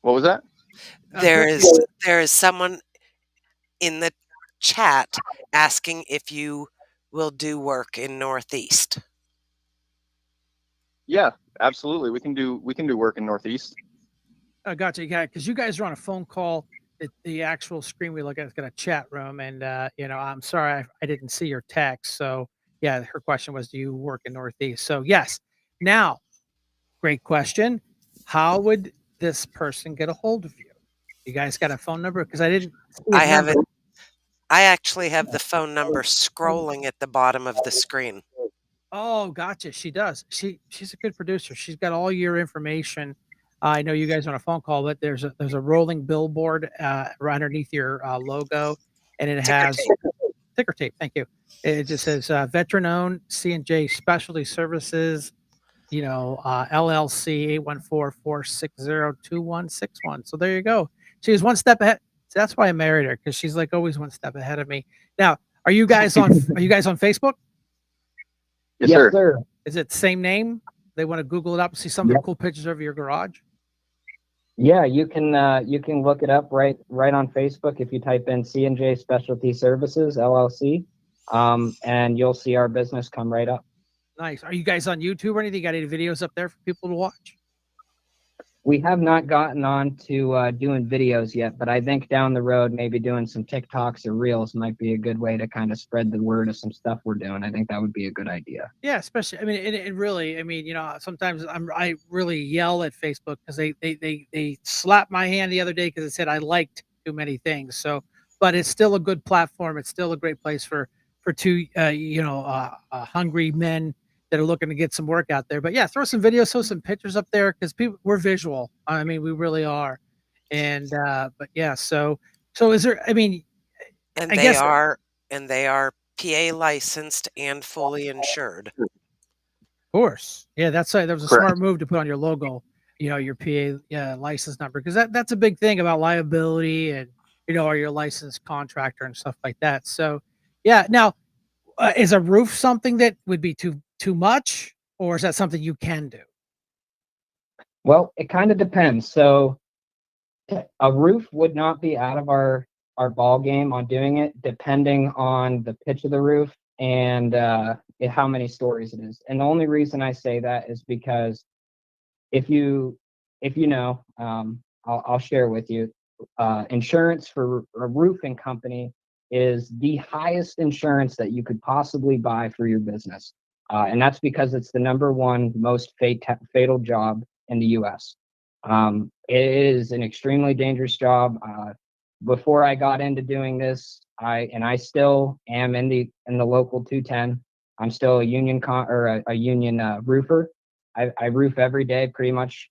[SPEAKER 8] What was that?
[SPEAKER 7] There is someone in the chat asking if you will do work in Northeast.
[SPEAKER 8] Yeah, absolutely. We can do work in Northeast.
[SPEAKER 2] Gotcha. Yeah, because you guys are on a phone call. The actual screen we look at has got a chat room, and I'm sorry I didn't see your text. So yeah, her question was, do you work in Northeast? So yes. Now, great question. How would this person get a hold of you? You guys got a phone number? Because I didn't see a
[SPEAKER 7] I have
[SPEAKER 2] number.
[SPEAKER 7] it. I actually have the phone number scrolling at the bottom of the screen.
[SPEAKER 2] Oh, gotcha. She does. She's a good producer. She's got all your information. I know you guys are on a phone call, but there's a rolling billboard right underneath your logo, and it
[SPEAKER 7] Ticker
[SPEAKER 2] has
[SPEAKER 7] tape.
[SPEAKER 2] ticker tape. Thank you. It just says veteran owned C&J Specialty Services, LLC 814-460-2161. So there you go. She was one step ahead. So that's why I married her, because she's like always one step ahead of me. Now, are you guys on Facebook?
[SPEAKER 8] Yes, sir.
[SPEAKER 9] sir.
[SPEAKER 2] Is it same name? They want to Google it up and see some of the cool pictures of your garage.
[SPEAKER 9] Yeah, you can look it up right on Facebook if you type in C&J Specialty Services LLC, and you'll see our business come right up.
[SPEAKER 2] Nice. Are you guys on YouTube or anything? Got any videos up there for people to watch?
[SPEAKER 9] We have not gotten on to doing videos yet, but I think down the road, maybe doing some TikToks or Reels might be a good way to kind of spread the word of some stuff we're doing. I think that would be a good idea.
[SPEAKER 2] Yeah, especially. I mean, it really. I mean, sometimes I really yell at Facebook because they slapped my hand the other day because it said I liked too many things. So, but it's still a good platform. It's still a great place for two hungry men that are looking to get some work out there. But yeah, throw some videos, throw some pictures up there, because we're visual. I mean, we really are. And but yeah, so So is there, I mean,
[SPEAKER 7] And
[SPEAKER 2] I
[SPEAKER 7] they
[SPEAKER 2] guess,
[SPEAKER 7] are PA licensed and fully insured.
[SPEAKER 2] of course. Yeah, that was a
[SPEAKER 8] Correct.
[SPEAKER 2] smart move to put on your logo, your PA license number, because that's a big thing about liability and, are you a licensed contractor and stuff like that. So, yeah. Now, is a roof something that would be too much, or is that something you can do?
[SPEAKER 9] Well, it kind of depends. So a roof would not be out of our ball game on doing it, depending on the pitch of the roof and how many stories it is. And the only reason I say that is because if you know, I'll share with you. Insurance for a roofing company is the highest insurance that you could possibly buy for your business, and that's because it's the number one most fatal job in the U.S. It is an extremely dangerous job. Before I got into doing this, I still am in the local 210. I'm still a union a union roofer. I roof every day pretty much.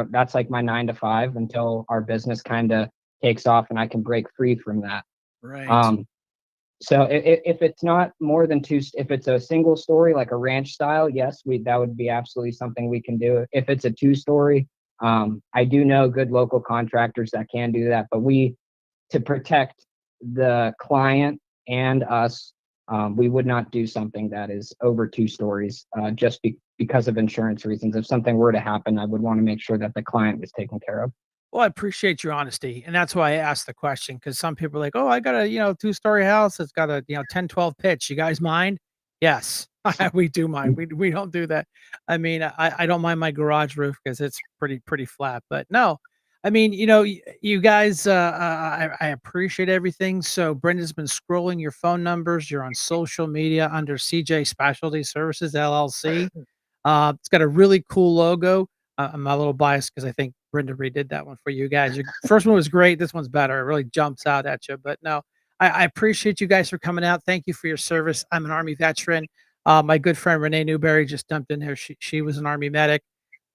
[SPEAKER 9] That's like my 9 to 5 until our business kind of takes off and I can break free from that.
[SPEAKER 2] Right.
[SPEAKER 9] So if it's not more than two, if it's a single story like a ranch style, yes, that would be absolutely something we can do. If it's a 2-story, I do know good local contractors that can do that, but to protect the client and us, we would not do something that is over 2 stories, just because of insurance reasons. If something were to happen, I would want to make sure that the client was taken care of.
[SPEAKER 2] Well, I appreciate your honesty, and that's why I asked the question, because some people are like, "Oh, I got a, 2-story house. It's got a, 10, 12 pitch. You guys mind?" Yes, we do mind. We don't do that. I mean, I don't mind my garage roof because it's pretty flat, but no. I mean, you guys, I appreciate everything. So Brenda's been scrolling your phone numbers. You're on social media under CJ Specialty Services LLC. It's got a really cool logo. I'm a little biased because I think Brenda redid that one for you guys. Your first one was great. This one's better. It really jumps out at you. But no, I appreciate you guys for coming out. Thank you for your service. I'm an Army veteran. My good friend Renee Newberry just jumped in here. She was an Army medic.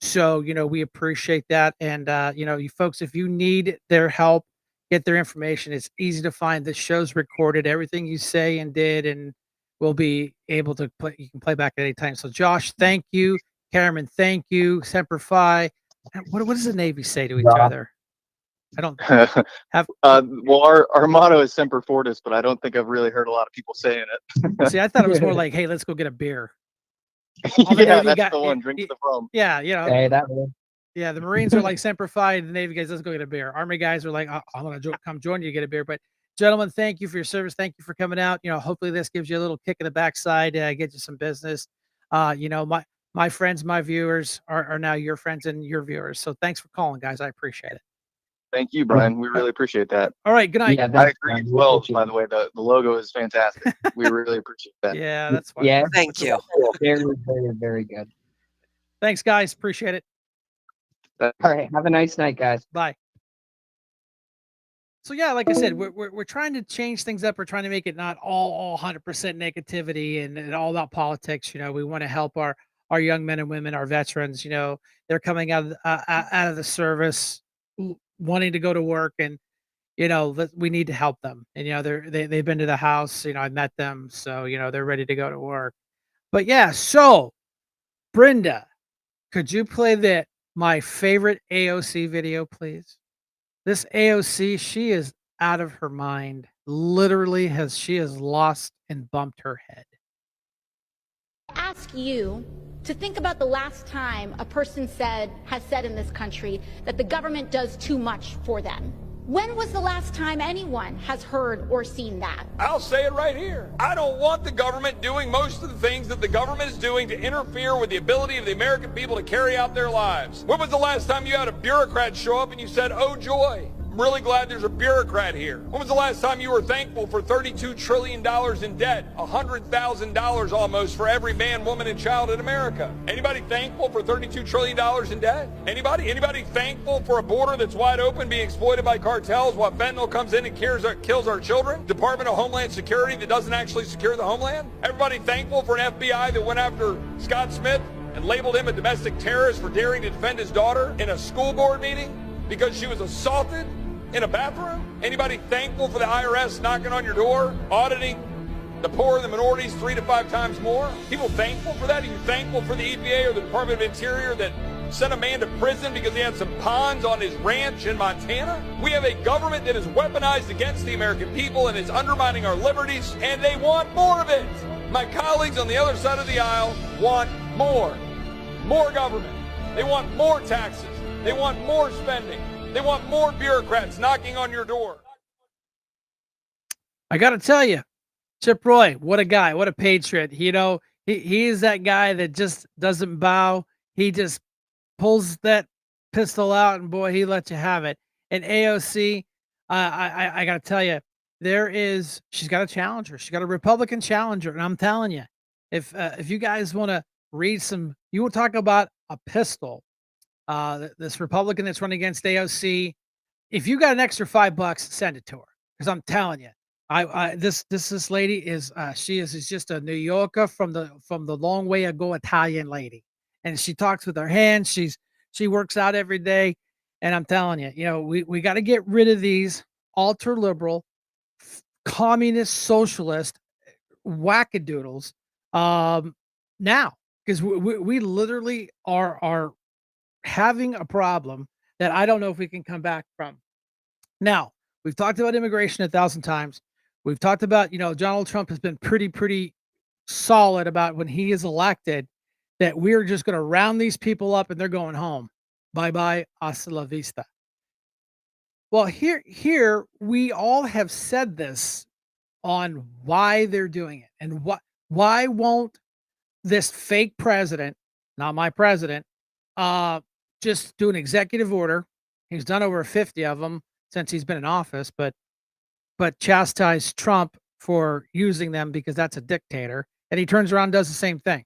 [SPEAKER 2] So, we appreciate that. And, you folks, if you need their help, get their information. It's easy to find. The show's recorded. Everything you say and did and will be able to play. You can play back at any time. So, Josh, thank you. Cameron, thank you. Semper Fi. And what does the Navy say to each
[SPEAKER 9] Yeah.
[SPEAKER 2] other? I don't have.
[SPEAKER 8] Well, our motto is Semper Fortis, but I don't think I've really heard a lot of people saying it.
[SPEAKER 2] See, I thought it was more like, "Hey, let's go get a beer."
[SPEAKER 8] Yeah, that's the one. Drink the foam.
[SPEAKER 2] Yeah,
[SPEAKER 9] Hey, that will.
[SPEAKER 2] yeah. The Marines are like Semper Fi. The Navy guys, let's go get a beer. Army guys are like, I'm gonna come join you to get a beer. But gentlemen, thank you for your service. Thank you for coming out. Hopefully this gives you a little kick in the backside, get you some business. My friends, my viewers are now your friends and your viewers. So thanks for calling, guys. I appreciate it.
[SPEAKER 8] Thank you, Brian. We really appreciate that.
[SPEAKER 2] All right, good night.
[SPEAKER 9] Yeah,
[SPEAKER 8] I agree as well. By the way, the logo is fantastic. We really appreciate that.
[SPEAKER 2] Yeah, that's fine.
[SPEAKER 9] Yeah,
[SPEAKER 7] Thank you.
[SPEAKER 9] very, very, very good.
[SPEAKER 2] Thanks, guys. Appreciate it.
[SPEAKER 9] All right, have a nice night, guys.
[SPEAKER 2] Bye. So yeah, like I said, we're trying to change things up. We're trying to make it not all 100% negativity and all about politics. We want to help our young men and women, our veterans. They're coming out of the service, wanting to go to work, and we need to help them. And they've been to the house. I met them, so they're ready to go to work. But yeah, so Brenda, could you play my favorite AOC video, please? This AOC, she is out of her mind. Literally she has lost and bumped her head.
[SPEAKER 10] Ask you to think about the last time a person has said in this country that the government does too much for them. When was the last time anyone has heard or seen that?
[SPEAKER 6] I'll say it right here. I don't want the government doing most of the things that the government is doing to interfere with the ability of the American people to carry out their lives. When was the last time you had a bureaucrat show up and you said, "Oh joy, I'm really glad there's a bureaucrat here"? When was the last time you were thankful for $32 trillion in debt, $100,000 almost for every man, woman, and child in America? Anybody thankful for $32 trillion in debt? Anybody thankful for a border that's wide open being exploited by cartels while fentanyl comes in and kills our children? Department of Homeland Security that doesn't actually secure the homeland? Everybody thankful for an FBI that went after Scott Smith and labeled him a domestic terrorist for daring to defend his daughter in a school board meeting because she was assaulted in a bathroom? Anybody thankful for the IRS knocking on your door, auditing the poor and the minorities 3 to 5 times more? People thankful for that? Are you thankful for the EPA or the Department of Interior that sent a man to prison because he had some ponds on his ranch in Montana? We have a government that is weaponized against the American people and is undermining our liberties, and they want more of it. My colleagues on the other side of the aisle want more. More government. They want more taxes. They want more spending. They want more bureaucrats knocking on your door.
[SPEAKER 2] I got to tell you, Chip Roy, what a guy, what a patriot. You know, he is that guy that just doesn't bow. He just pulls that pistol out and boy, he lets you have it. And AOC, I got to tell you, she's got a challenger. She's got a Republican challenger. And I'm telling you, if you guys want to read you will talk about a pistol. This Republican that's running against AOC, if you got an extra $5, send it to her. Because I'm telling you, this lady is she's just a New Yorker from the long way ago Italian lady, and she talks with her hands. She works out every day, and I'm telling you, we got to get rid of these ultra liberal, communist, socialist wackadoodles now, because we literally are having a problem that I don't know if we can come back from. Now, we've talked about immigration 1,000 times. We've talked about, Donald Trump has been pretty solid about when he is elected that we're just going to round these people up and they're going home. Bye-bye, hasta la vista. Well, here we all have said this on why they're doing it and why won't this fake president, not my president, just do an executive order. He's done over 50 of them since he's been in office, but chastise Trump for using them because that's a dictator. And he turns around and does the same thing.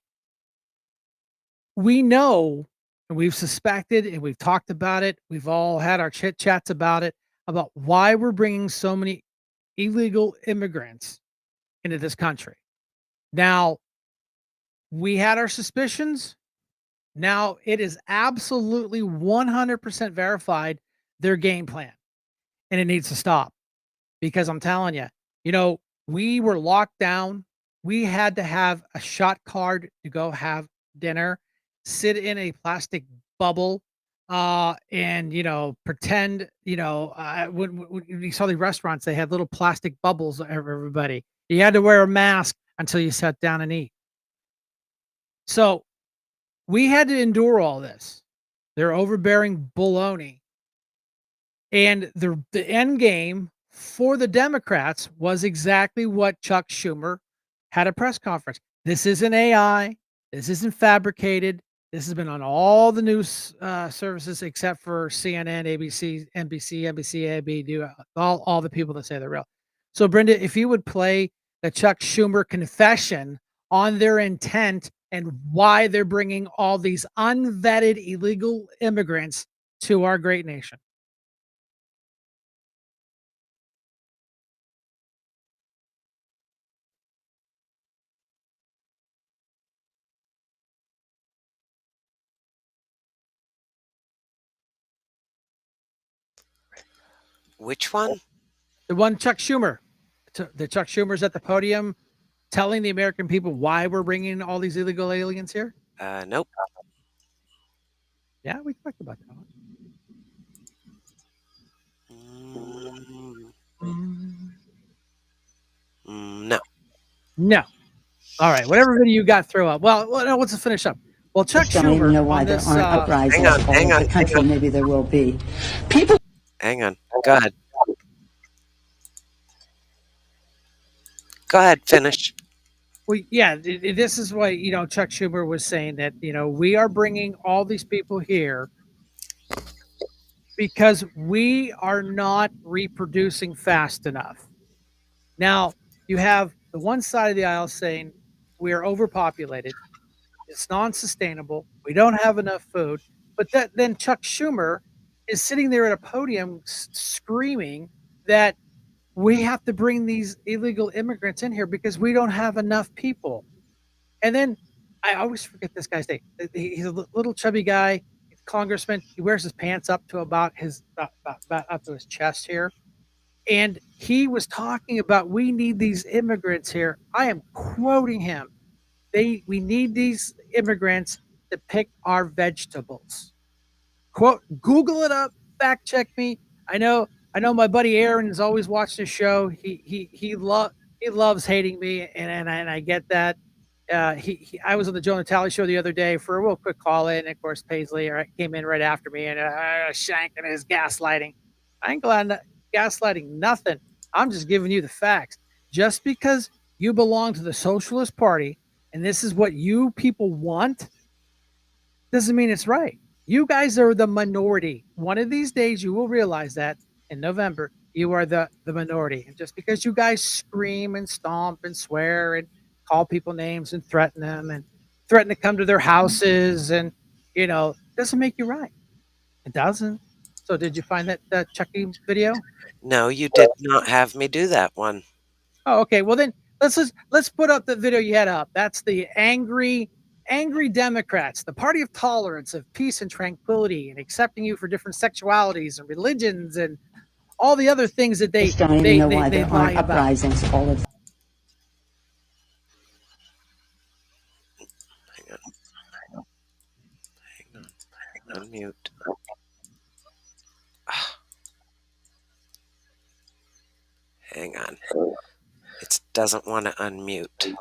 [SPEAKER 2] We know, and we've suspected, and we've talked about it. We've all had our chit chats about it, about why we're bringing so many illegal immigrants into this country. Now, we had our suspicions. Now it is absolutely 100% verified their game plan, and it needs to stop because I'm telling you, we were locked down. We had to have a shot card to go have dinner, sit in a plastic bubble, and pretend. When you saw the restaurants, they had little plastic bubbles of everybody. You had to wear a mask until you sat down and eat. So we had to endure all this. They're overbearing baloney. And the end game for the Democrats was exactly what Chuck Schumer had a press conference. This isn't AI. This isn't fabricated. This has been on all the news services except for CNN, ABC, NBC, AB, all the people that say they're real. So, Brenda, if you would play the Chuck Schumer confession on their intent and why they're bringing all these unvetted illegal immigrants to our great nation.
[SPEAKER 7] Which one?
[SPEAKER 2] The one Chuck Schumer. The Chuck Schumer's at the podium telling the American people why we're bringing all these illegal aliens here.
[SPEAKER 7] Nope.
[SPEAKER 2] Yeah, we talked about that one.
[SPEAKER 7] No.
[SPEAKER 2] No. All right. Whatever video you got, throw up. Well, no, let's finish up. Well, Chuck
[SPEAKER 11] Don't
[SPEAKER 2] Schumer
[SPEAKER 11] even know why
[SPEAKER 2] on
[SPEAKER 11] there
[SPEAKER 2] this,
[SPEAKER 11] aren't uprisings all over the country. Maybe there will be. People.
[SPEAKER 7] Hang on. Go ahead. Go ahead. Finish.
[SPEAKER 2] Well, yeah, this is why, Chuck Schumer was saying that, we are bringing all these people here because we are not reproducing fast enough. Now, you have the one side of the aisle saying we are overpopulated. It's non-sustainable. We don't have enough food. But then Chuck Schumer is sitting there at a podium screaming that we have to bring these illegal immigrants in here because we don't have enough people. And then I always forget this guy's name. He's a little chubby guy. congressman. He wears his pants up to about up to his chest here, and he was talking about we need these immigrants here. I am quoting him. We need these immigrants to pick our vegetables. Quote, Google it up, fact check me. I know my buddy Aaron has always watched the show. He loves hating me, and I get that. I was on the Joe Natale show the other day for a real quick call in. And of course, Paisley came in right after me, and Shank and his gaslighting. I ain't glad gaslighting nothing. I'm just giving you the facts. Just because you belong to the Socialist Party and this is what you people want doesn't mean it's right. You guys are the minority. One of these days, you will realize that in November, you are the minority. And just because you guys scream and stomp and swear and call people names and threaten to come to their houses and, doesn't make you right. It doesn't. So did you find that Chucky video?
[SPEAKER 7] No, you did not have me do that one.
[SPEAKER 2] Oh, okay. Well, then let's put up the video you had up. That's the angry Democrats, the party of tolerance, of peace and tranquility, and accepting you for different sexualities and religions and all the other things that they
[SPEAKER 11] Just don't even know why
[SPEAKER 2] they
[SPEAKER 11] there
[SPEAKER 2] lie
[SPEAKER 11] aren't
[SPEAKER 2] about.
[SPEAKER 11] uprisings all of
[SPEAKER 7] Hang on. Unmute. Hang on. It doesn't want to unmute.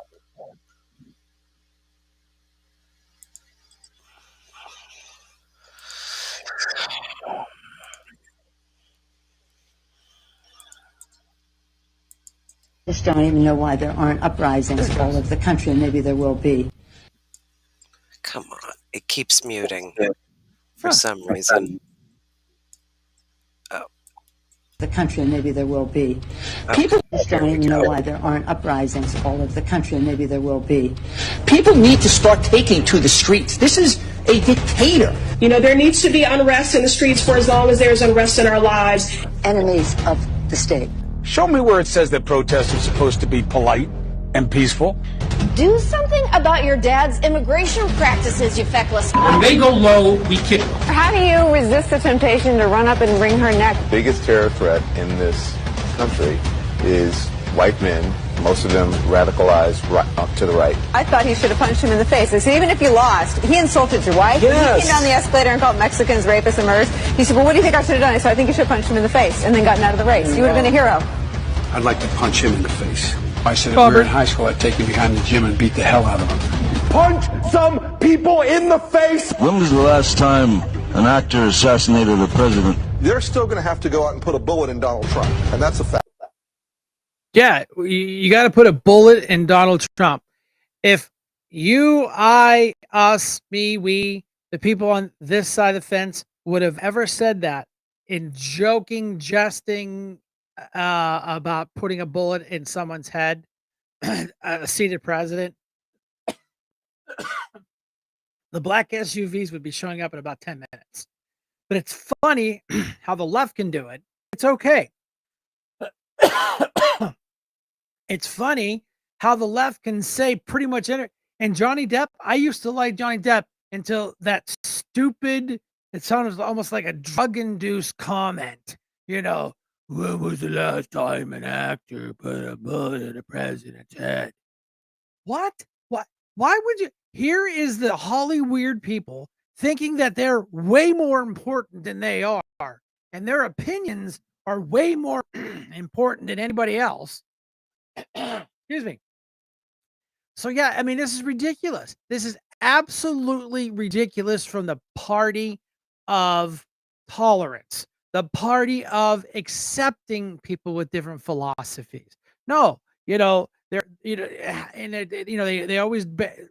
[SPEAKER 11] Just don't even know why there aren't uprisings all over the country, and maybe there will be.
[SPEAKER 7] Come on. It keeps muting for some reason. Oh.
[SPEAKER 11] The country, and maybe there will be. People just don't even know why there aren't uprisings all over the country, and maybe there will be.
[SPEAKER 12] People need to start taking to the streets. This is a dictator.
[SPEAKER 13] You know, there needs to be unrest in the streets for as long as there's unrest in our lives.
[SPEAKER 11] Enemies of the state.
[SPEAKER 14] Show me where it says that protests are supposed to be polite and peaceful.
[SPEAKER 15] Do something about your dad's immigration practices, you feckless.
[SPEAKER 14] When they go low, we kick them.
[SPEAKER 16] How do you resist the temptation to run up and wring her neck?
[SPEAKER 17] The biggest terror threat in this country is white men, most of them radicalized right up to the right.
[SPEAKER 16] I thought he should have punched him in the face. So even if you lost, he insulted your wife.
[SPEAKER 14] Yes.
[SPEAKER 16] He came down the escalator and called Mexicans rapists and murderers. He said, well, what do you think I should have done? I said, I think you should have punched him in the face and then gotten out of the race. You would have been a hero.
[SPEAKER 14] I'd like to punch him in the face. I said if we were in high school, I'd take him behind the gym and beat the hell out of him.
[SPEAKER 18] Punch some people in the face!
[SPEAKER 19] When was the last time an actor assassinated a president?
[SPEAKER 18] They're still going to have to go out and put a bullet in Donald Trump, and that's a fact.
[SPEAKER 2] Yeah, you got to put a bullet in Donald Trump. If you, I, us, me, we, the people on this side of the fence would have ever said that in joking, jesting about putting a bullet in someone's head, a seated president, the black SUVs would be showing up in about 10 minutes. But it's funny how the left can do it. It's okay. It's funny how the left can say pretty much anything. And Johnny Depp, I used to like Johnny Depp until that stupid, it sounded almost like a drug-induced comment. When was the last time an actor put a bullet in a president's head? What? Why would you? Here is the Hollywood people thinking that they're way more important than they are, and their opinions are way more important than anybody else. Excuse me. So yeah, I mean, this is ridiculous. This is absolutely ridiculous from the party of tolerance, the party of accepting people with different philosophies. No, they're, and they always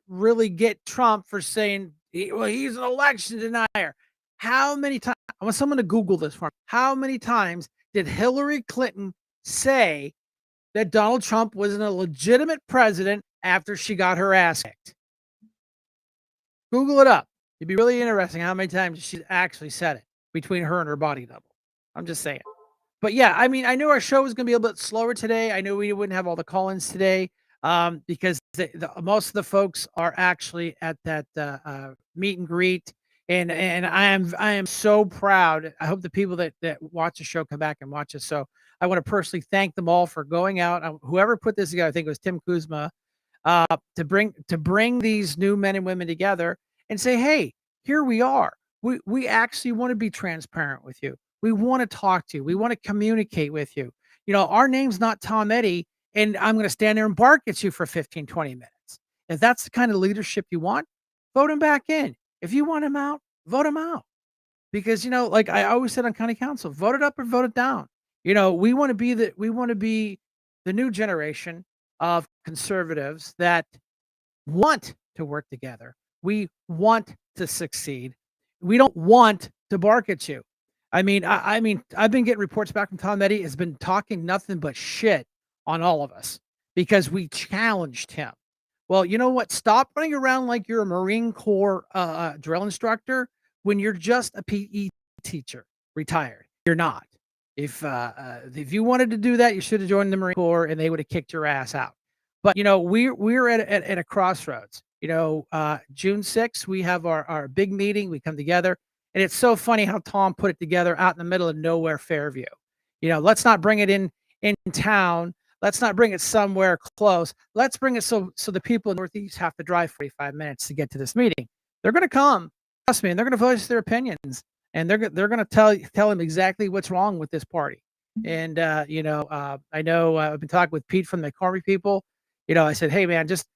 [SPEAKER 2] really get Trump for saying, he's an election denier. How many times? I want someone to Google this for me. How many times did Hillary Clinton say that Donald Trump was a legitimate president after she got her ass kicked? Google it up. It'd be really interesting how many times she actually said it between her and her body double. I'm just saying. But yeah, I mean, I knew our show was going to be a little bit slower today. I knew we wouldn't have all the call-ins today because most of the folks are actually at that meet and greet And I am so proud. I hope the people that watch the show come back and watch it. So I want to personally thank them all for going out. Whoever put this together, I think it was Tim Kuzma, to bring these new men and women together and say, hey, here we are. We actually want to be transparent with you. We want to talk to you. We want to communicate with you. You know, our name's not Tom Eddy, and I'm going to stand there and bark at you for 15, 20 minutes. If that's the kind of leadership you want, vote him back in. If you want him out, vote him out. Because, you know, like I always said on county council, vote it up or vote it down. You know, we want to be the new generation of conservatives that want to work together. We want to succeed. We don't want to bark at you. I mean, I've been getting reports back from Tom Eddy has been talking nothing but shit on all of us because we challenged him. Well, you know what? Stop running around like you're a Marine Corps drill instructor when you're just a PE teacher, retired. You're not. If you wanted to do that, you should have joined the Marine Corps, and they would have kicked your ass out. But you know, we're at a crossroads. You know, June 6th, we have our big meeting. We come together, and it's so funny how Tom put it together out in the middle of nowhere, Fairview. You know, let's not bring it in town. Let's not bring it somewhere close. Let's bring it so the people in the Northeast have to drive 45 minutes to get to this meeting. They're going to come, trust me, and they're going to voice their opinions, and they're going to tell them exactly what's wrong with this party. And you know, I know I've been talking with Pete from the McCormick people. You know, I said, hey man, just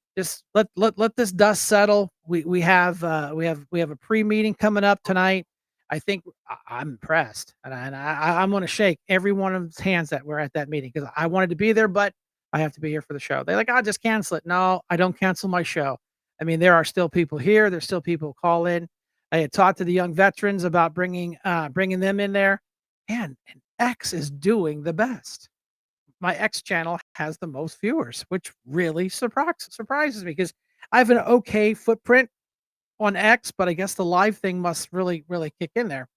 [SPEAKER 2] let this dust settle. We have a pre-meeting coming up tonight. I think I'm impressed, and I'm going to shake every one of them's hands that were at that meeting because I wanted to be there, but I have to be here for the show. They're like, I'll just cancel it. No, I don't cancel my show. I mean, there are still people here. There's still people who call in. I had talked to the young veterans about bringing them in there, and X is doing the best. My X channel has the most viewers, which really surprises me because I have an okay footprint on X, but I guess the live thing must really kick in there.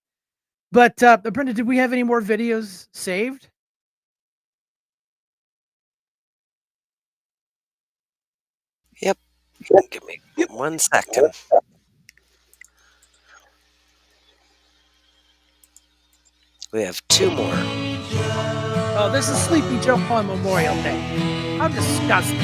[SPEAKER 2] But Brenda, did we have any more videos saved?
[SPEAKER 7] Yep. Give me 1 second. We have 2 more.
[SPEAKER 2] Oh, this is Sleepy Joe on Memorial Day. How disgusting.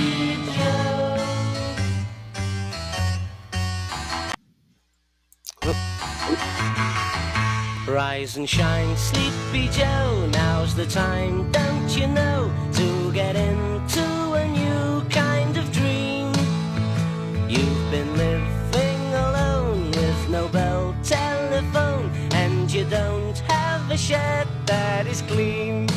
[SPEAKER 20] Rise and shine, Sleepy Joe, now's the time, don't you know, to get into a new kind of dream. You've been living alone with no bell telephone, and you don't have a shed that is clean.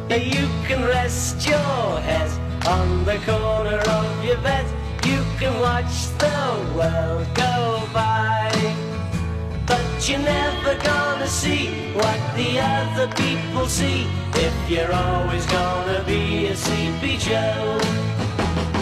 [SPEAKER 20] You can rest your head on the corner of your bed, you can watch the world go by. But you're never gonna see what the other people see if you're always gonna be a Sleepy Joe.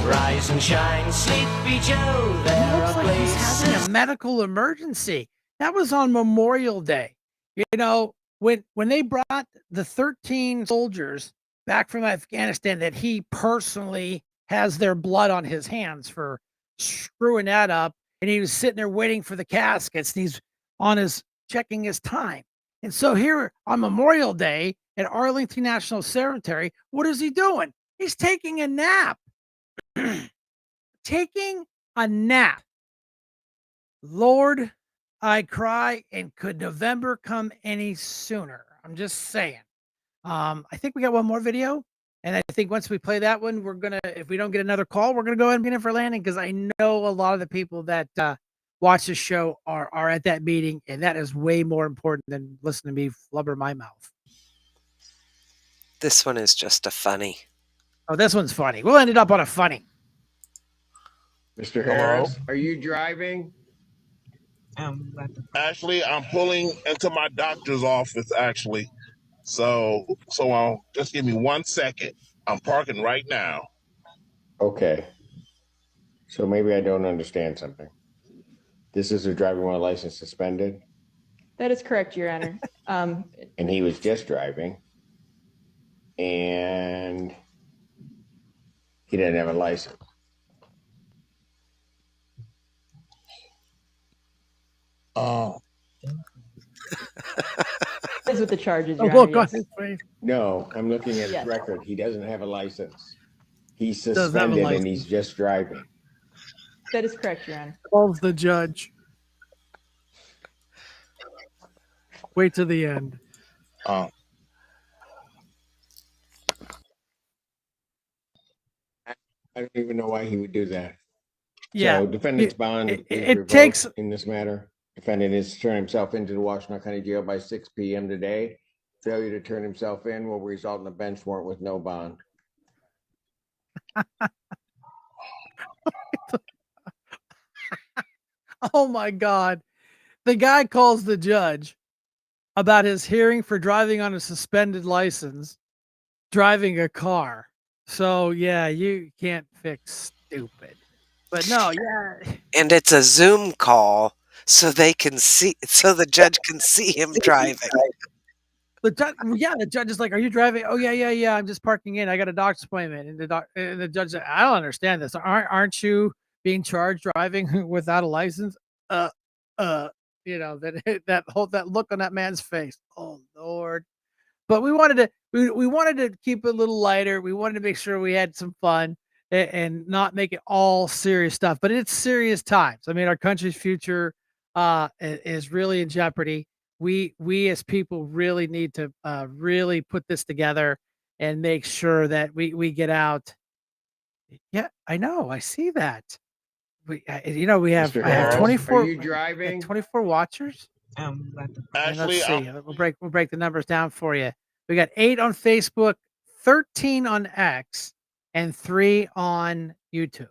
[SPEAKER 20] Rise and shine, Sleepy Joe. There
[SPEAKER 2] Looks
[SPEAKER 20] are
[SPEAKER 2] like he's
[SPEAKER 20] places.
[SPEAKER 2] having a medical emergency. That was on Memorial Day. You know, when they brought the 13 soldiers back from Afghanistan that he personally has their blood on his hands for screwing that up, and he was sitting there waiting for the caskets, and he's on his checking his time. And so here on Memorial Day at Arlington National Cemetery, what is he doing? He's taking a nap. Taking a nap. Lord, I cry, and could November come any sooner? I'm just saying. I think we got one more video, and I think once we play that one, we're gonna, if we don't get another call, we're gonna go ahead and get in for landing because I know a lot of the people that watch the show are at that meeting, and that is way more important than listening to me flubber my mouth.
[SPEAKER 7] This one is just a funny.
[SPEAKER 2] Oh, this one's funny. We'll end it up on a funny.
[SPEAKER 21] Mr. Harris, are you driving?
[SPEAKER 22] Actually, I'm pulling into my doctor's office. Actually, so just give me 1 second. I'm parking right now.
[SPEAKER 21] Okay. So maybe I don't understand something. This is a driver while license suspended,
[SPEAKER 23] That is correct, Your Honor.
[SPEAKER 21] and he was just driving, and he didn't have a license.
[SPEAKER 22] Oh,
[SPEAKER 23] Is with the charges,
[SPEAKER 2] Oh,
[SPEAKER 23] Your Honor,
[SPEAKER 2] look on
[SPEAKER 23] yes.
[SPEAKER 2] his face.
[SPEAKER 21] No, I'm looking at his
[SPEAKER 23] Yes.
[SPEAKER 21] record. He doesn't have a license. He's
[SPEAKER 2] Does have a
[SPEAKER 21] suspended and he's
[SPEAKER 2] license.
[SPEAKER 21] just driving.
[SPEAKER 23] That is correct, Your Honor.
[SPEAKER 2] Calls the judge. Wait to the end.
[SPEAKER 22] oh.
[SPEAKER 21] I don't even know why he would do that.
[SPEAKER 2] Yeah.
[SPEAKER 21] So defendant's bond
[SPEAKER 2] It,
[SPEAKER 21] is
[SPEAKER 2] it
[SPEAKER 21] revoked
[SPEAKER 2] takes
[SPEAKER 21] in this matter. Defendant is to turn himself into the Washington County Jail by 6 p.m. today. Failure to turn himself in will result in a bench warrant with no bond.
[SPEAKER 2] oh my God. The guy calls the judge about his hearing for driving on a suspended license, driving a car. So yeah, you can't fix stupid. But no, yeah.
[SPEAKER 7] And it's a Zoom call so they can see, so the judge can see him driving.
[SPEAKER 2] The judge is like, "Are you driving?" "Oh yeah. I'm just parking in. I got a doctor's appointment." And the judge said, "I don't understand this. Aren't you being charged driving without a license?" Uh, that look on that man's face. Oh Lord. But we wanted to keep it a little lighter. We wanted to make sure we had some fun and not make it all serious stuff. But it's serious times. I mean, our country's future is really in jeopardy. We as people really need to really put this together and make sure that we get out. Yeah, I know. I see that. We have
[SPEAKER 21] Mr.
[SPEAKER 2] I have
[SPEAKER 21] Harris, are
[SPEAKER 2] 24
[SPEAKER 21] you driving?
[SPEAKER 2] 24 watchers. And let's
[SPEAKER 22] Actually,
[SPEAKER 2] see. We'll break the numbers down for you. We got 8 on Facebook, 13 on X, and 3 on YouTube.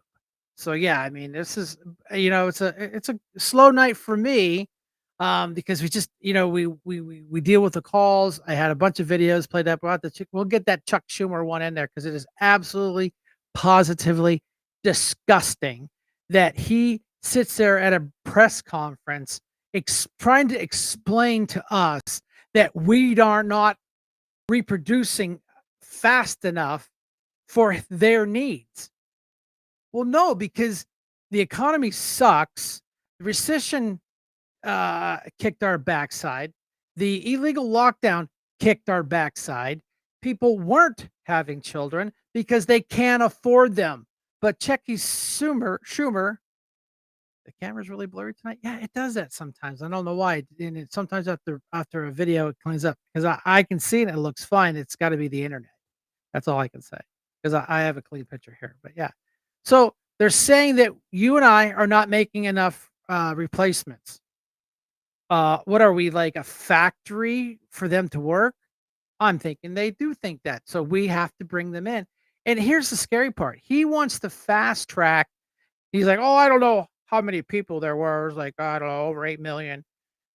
[SPEAKER 2] So yeah, I mean, this is it's a slow night for me, because we just we deal with the calls. I had a bunch of videos played up about the chick. We'll get that Chuck Schumer one in there because it is absolutely positively disgusting that he sits there at a press conference trying to explain to us that we are not reproducing fast enough for their needs. Well, no, because the economy sucks. The recession kicked our backside. The illegal lockdown kicked our backside. People weren't having children because they can't afford them. But Chucky Schumer, the camera's really blurry tonight. Yeah, it does that sometimes. I don't know why. And sometimes after a video, it cleans up because I can see it and it looks fine. It's got to be the internet. That's all I can say because I have a clean picture here. But yeah, so they're saying that you and I are not making enough replacements. What are we, like a factory for them to work? I'm thinking they do think that. So we have to bring them in. And here's the scary part. He wants to fast track. He's like, "Oh, I don't know how many people there were. It was like, I don't know, over 8 million.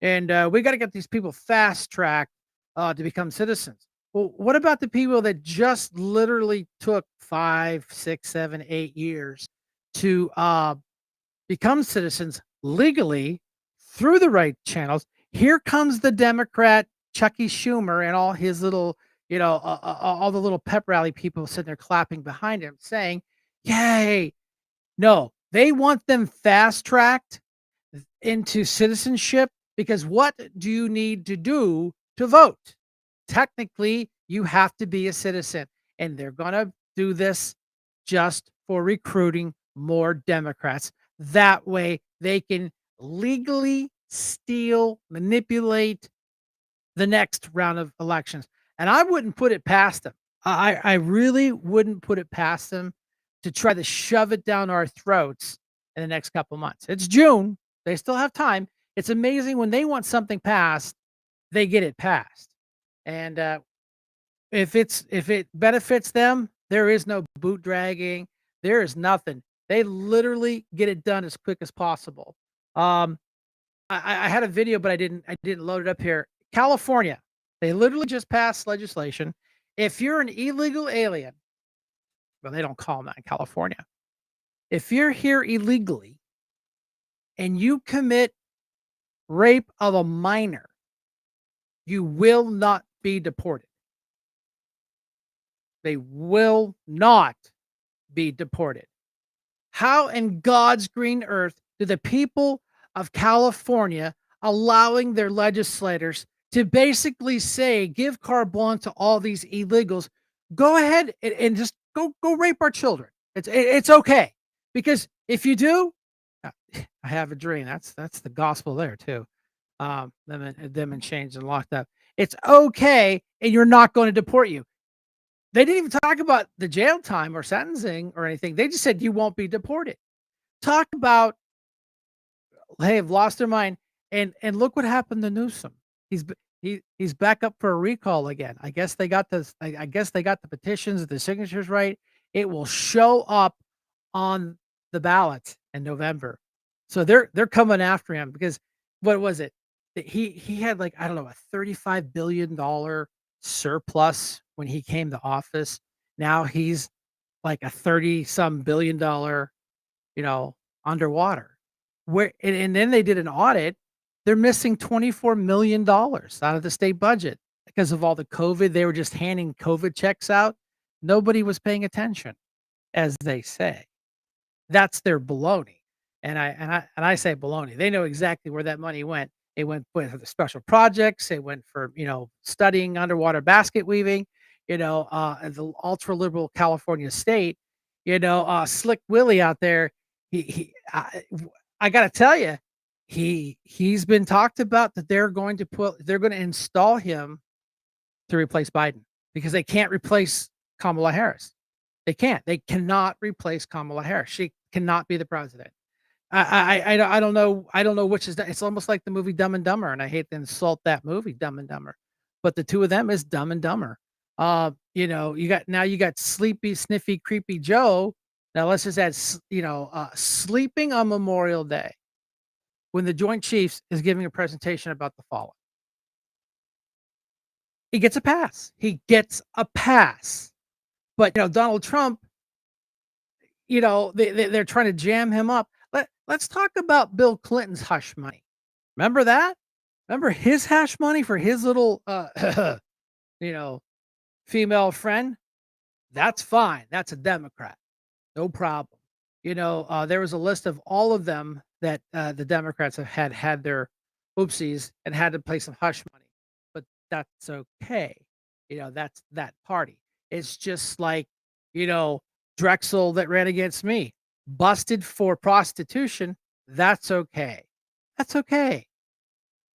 [SPEAKER 2] And we got to get these people fast tracked to become citizens." Well, what about the people that just literally took 5, 6, 7, 8 years to become citizens legally through the right channels? Here comes the Democrat Chucky Schumer and all his little, all the little pep rally people sitting there clapping behind him saying, "Yay." No, they want them fast tracked into citizenship because what do you need to do to vote? Technically, you have to be a citizen, and they're going to do this just for recruiting more Democrats. That way, they can legally steal, manipulate the next round of elections. And I wouldn't put it past them. I really wouldn't put it past them to try to shove it down our throats in the next couple months. It's June. They still have time. It's amazing when they want something passed, they get it passed. And if it benefits them, there is no boot dragging. There is nothing. They literally get it done as quick as possible. Um, I had a video, but I didn't load it up here. California, they literally just passed legislation. If you're an illegal alien, well, they don't call them that in California. If you're here illegally and you commit rape of a minor, you will not be deported. They will not be deported. How in God's green earth do the people of California allowing their legislators to basically say, give carte blanche to all these illegals. Go ahead and just go rape our children. It's okay, because if you do, I have a dream. That's the gospel there too. Them and chains and locked up. It's okay, and you're not going to deport you. They didn't even talk about the jail time or sentencing or anything. They just said you won't be deported. Talk about, hey, have lost their mind, and look what happened to Newsom. He's back up for a recall again. I guess they got this. I guess they got the petitions, the signatures right. It will show up on the ballot in November. So they're coming after him because what was it? He had, like, I don't know, a $35 billion surplus when he came to office. Now he's like a 30 some billion-dollar, underwater. And then they did an audit. They're missing $24 million out of the state budget because of all the COVID. They were just handing COVID checks out. Nobody was paying attention, as they say. That's their baloney. And I say baloney. They know exactly where that money went. It went for the special projects. It went for, studying underwater basket weaving, the ultra liberal California state, Slick Willie out there. I got to tell you, he's been talked about that they're going to install him to replace Biden because they can't replace Kamala Harris. They can't. They cannot replace Kamala Harris. She cannot be the president. I don't know. I don't know which is. It's almost like the movie Dumb and Dumber, and I hate to insult that movie, Dumb and Dumber, but the two of them is Dumb and Dumber. You got sleepy, sniffy, creepy Joe. Now let's just add, sleeping on Memorial Day when the Joint Chiefs is giving a presentation about the fallen. He gets a pass. He gets a pass. But Donald Trump, they're trying to jam him up. Let's talk about Bill Clinton's hush money. Remember that? Remember his hash money for his little, female friend? That's fine. That's a Democrat. No problem. There was a list of all of them that the Democrats have had their oopsies and had to pay some hush money. But that's okay. That's that party. It's just like, Drexel that ran against me, busted for prostitution. That's okay. That's okay.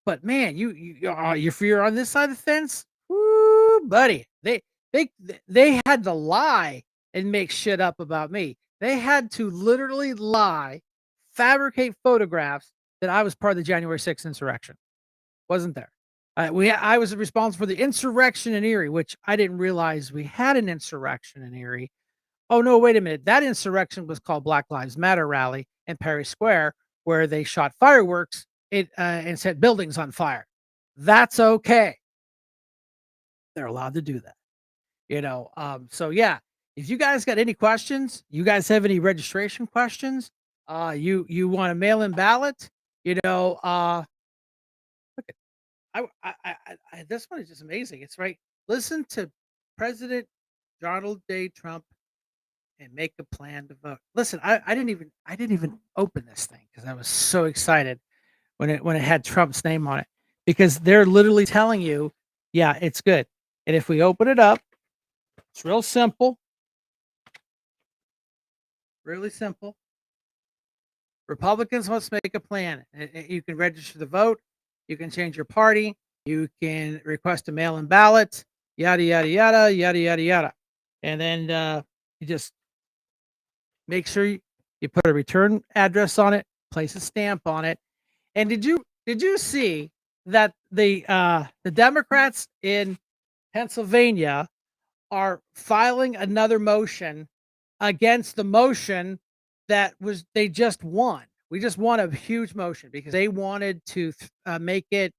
[SPEAKER 2] But man, if you're on this side of the fence, woo, buddy, they had to lie and make shit up about me. They had to literally lie, fabricate photographs that I was part of the January 6th insurrection. Wasn't there? I was responsible for the insurrection in Erie, which I didn't realize we had an insurrection in Erie. Oh no, wait a minute. That insurrection was called Black Lives Matter rally in Perry Square, where they shot fireworks and set buildings on fire. That's okay. They're allowed to do that. So yeah, if you guys got any questions, you guys have any registration questions, you want a mail-in ballot, look at this one is just amazing. It's right. Listen to President Donald J. Trump and make a plan to vote. Listen, I didn't even open this thing because I was so excited when it had Trump's name on it, because they're literally telling you, yeah, it's good. And if we open it up, it's real simple. Really simple. Republicans must make a plan. You can register to vote. You can change your party. You can request a mail-in ballot. Yada yada yada yada yada yada. And then you just make sure you put a return address on it, place a stamp on it. And did you see that the Democrats in Pennsylvania are filing another motion against the motion that they just won? We just won a huge motion because they wanted to make it.